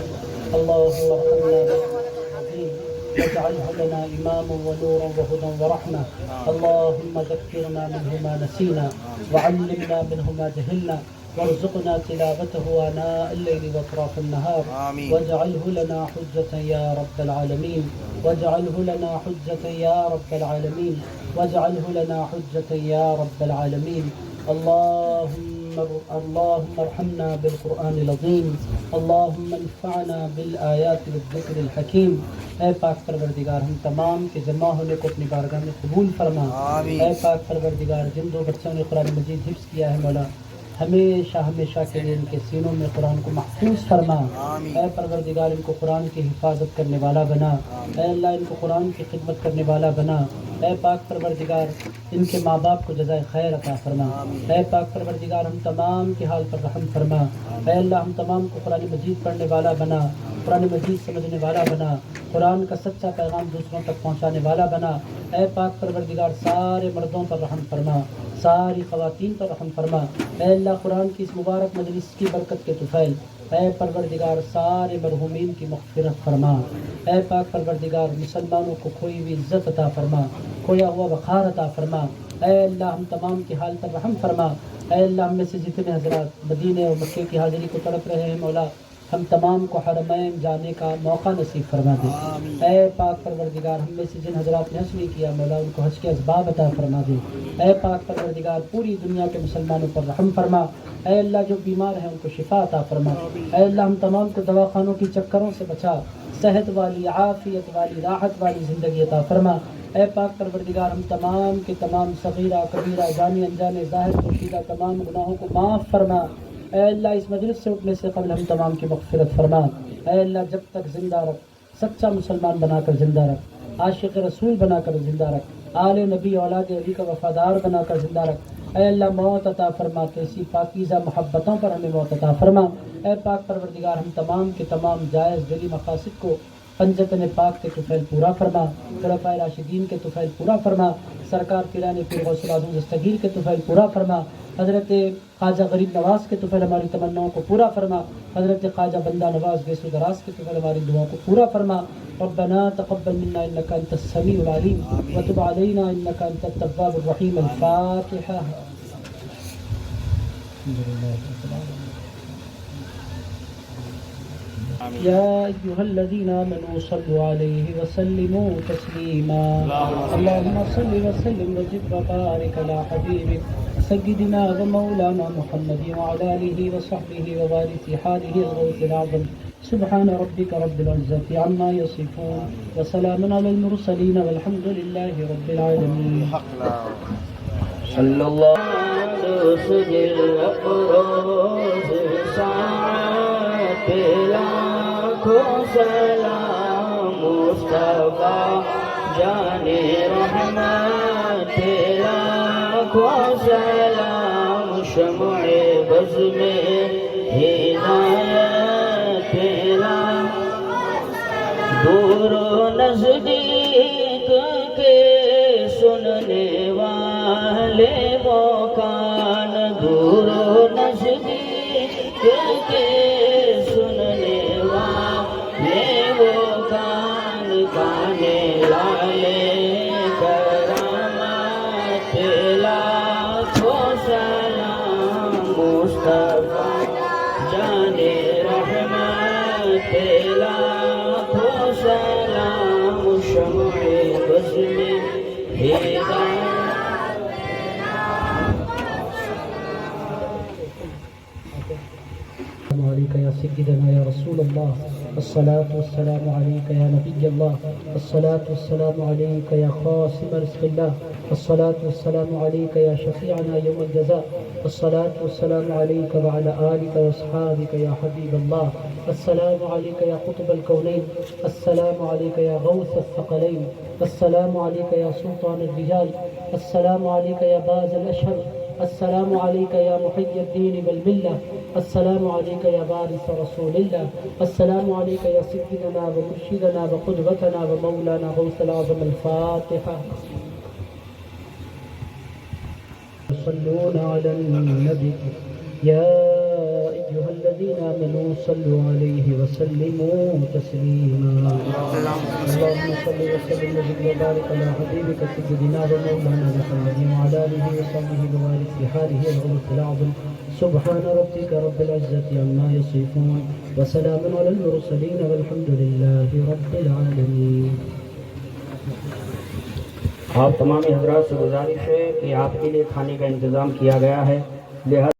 اللهم ارحمنا بالعظيم واجعله لنا إماما ونورا وهدى ورحمة. اللهم ذكرنا منه ما نسينا وعلمنا منه ما جهلنا وارزقنا تلاوته آناء الليل وأطراف النهار. واجعله لنا حجة يا رب العالمين، واجعله لنا حجة يا رب العالمين، واجعله لنا حجة يا رب العالمين. اللهم ارحمنا بالقرآن العظيم، اللهم انفعنا بالآيات والذكر الحكيم. اے پاک پروردگار ہم تمام کے جمع ہونے کو اپنی بارگاہ میں قبول فرما. اے پاک پروردگار جن دو بچوں نے قرآن مجید حفظ کیا ہے مولا، ہمیشہ ہمیشہ کے لیے ان کے سینوں میں قرآن کو محفوظ فرما. اے پروردگار ان کو قرآن کی حفاظت کرنے والا بنا. اے اللہ ان کو قرآن کی خدمت کرنے والا بنا. اے پاک پروردگار ان کے ماں باپ کو جزائے خیر عطا فرما. اے پاک پروردگار ہم تمام کے حال پر رحم فرما. اے اللہ ہم تمام کو قرآن مجید پڑھنے والا بنا، قرآن مجید سمجھنے والا بنا، قرآن کا سچا پیغام دوسروں تک پہنچانے والا بنا. اے پاک پروردگار سارے مردوں پر رحم فرما، ساری خواتین پر رحم فرما. اے اللہ قرآن کی اس مبارک مجلس کی برکت کے طفیل اے پروردگار سارے مرحومین کی مغفرت فرما. اے پاک پروردگار مسلمانوں کو کھوئی ہوئی عزت عطا فرما، کھویا ہوا وقار عطا فرما. اے اللہ ہم تمام کی حال پر رحم فرما. اے اللہ ہم میں سے جتنے حضرات مدینے اور مکے کی حاضری کو تڑپ رہے ہیں مولا، ہم تمام کو حرمین جانے کا موقع نصیب فرما دے. اے پاک پروردگار ہم میں سے جن حضرات نے حج نہیں کیا مولا، ان کو حج کے اسباب عطا فرما دے. اے پاک پروردگار پوری دنیا کے مسلمانوں پر رحم فرما. اے اللہ جو بیمار ہیں ان کو شفا عطا فرما. اے اللہ ہم تمام کو دواخانوں کی چکروں سے بچا، صحت والی، عافیت والی، راحت والی زندگی عطا فرما. اے پاک پروردگار ہم تمام کے تمام صغیرہ کبیرہ جانی انجانے ظاہر پوشیدہ تمام گناہوں کو معاف فرما. اے اللہ اس مجلس سے اٹھنے سے قبل ہم تمام کی مغفرت فرما. اے اللہ جب تک زندہ رکھ، سچا مسلمان بنا کر زندہ رکھ، عاشق رسول بنا کر زندہ رکھ، آل نبی اولاد علی کا وفادار بنا کر زندہ رکھ. اے اللہ موت عطا فرما، ایسی پاکیزہ محبتوں پر ہمیں موت عطا فرما. اے پاک پروردگار ہم تمام کے تمام جائز دلی مقاصد کو پنجتن پاک کے طفیل پورا فرما، خلفائے راشدین کے طفیل پورا فرما، سرکار پیران پیر غوث الاعظم دستگیر کے طفیل پورا فرما، حضرت خواجہ غریب نواز کے طفیل ہماری تمناؤں کو پورا فرما، حضرت خواجہ بندہ نواز گیسو دراز کے طفیل ہماری دعاؤں کو پورا فرما. ربنا تقبل منا انك انت السميع العليم وتب علينا انك انت التواب الرحيم. الفاتحة. يا أيها الذين آمنوا صلوا عليه وسلموا تسليما. اللهم صل وسلم وزد وبارك على حبيبك سيدنا ومولانا محمد وعلى آله وصحبه ووارث حاله الغوث الأعظم سبحان ربك رب العزة عما يصفون وسلام على المرسلين والحمد لله رب العالمين. صلی اللہ سجل افروز ساعت لاکھوں سلام مصطفیٰ جان رحمت لاکھوں سلام شمع بز میں ہدایت دور و نزدیک کے سننے والے وہ کان دور و نزدیک کے سننے والے وہ کان گانے لالے کرامات لاکھوں سلام مصطفیٰ جان رحمت لاکھوں سلام شمع بز میں ہدایت. السلام عليك يا سيدنا يا رسول الله الصلاة والسلام عليك يا نبي الله الصلاة والسلام عليك يا قاسم رزق الله الصلاة والسلام عليك يا شفيعنا يوم الجزاء الصلاة والسلام عليك وعلى آلك وأصحابك يا حبيب الله السلام عليك يا قطب الكونين السلام عليك يا غوث الثقلين السلام عليك يا سلطان الرجال السلام عليك يا باز الأشهر السلام عليك يا محي الدين والملة السلام عليك يا وارث رسول الله السلام عليك يا سيدنا ومرشدنا وقدوتنا ومولانا غوث الأعظم. الفاتحة. يصلون على النبي يا أيها الذين آمنوا صلوا عليه وسلموا تسليما. اللهم صل وسلم وبارك على حبيبك سيدنا ومولانا محمد وعلى آله وصحبه وبارك في حاله الغوث الأعظم سبحان ربك رب العزة عما يصفون وسلام على المرسلين والحمد لله رب العالمين. آپ تمام حضرات سے گزارش ہے کہ آپ کے لیے کھانے کا انتظام کیا گیا ہے، لہذا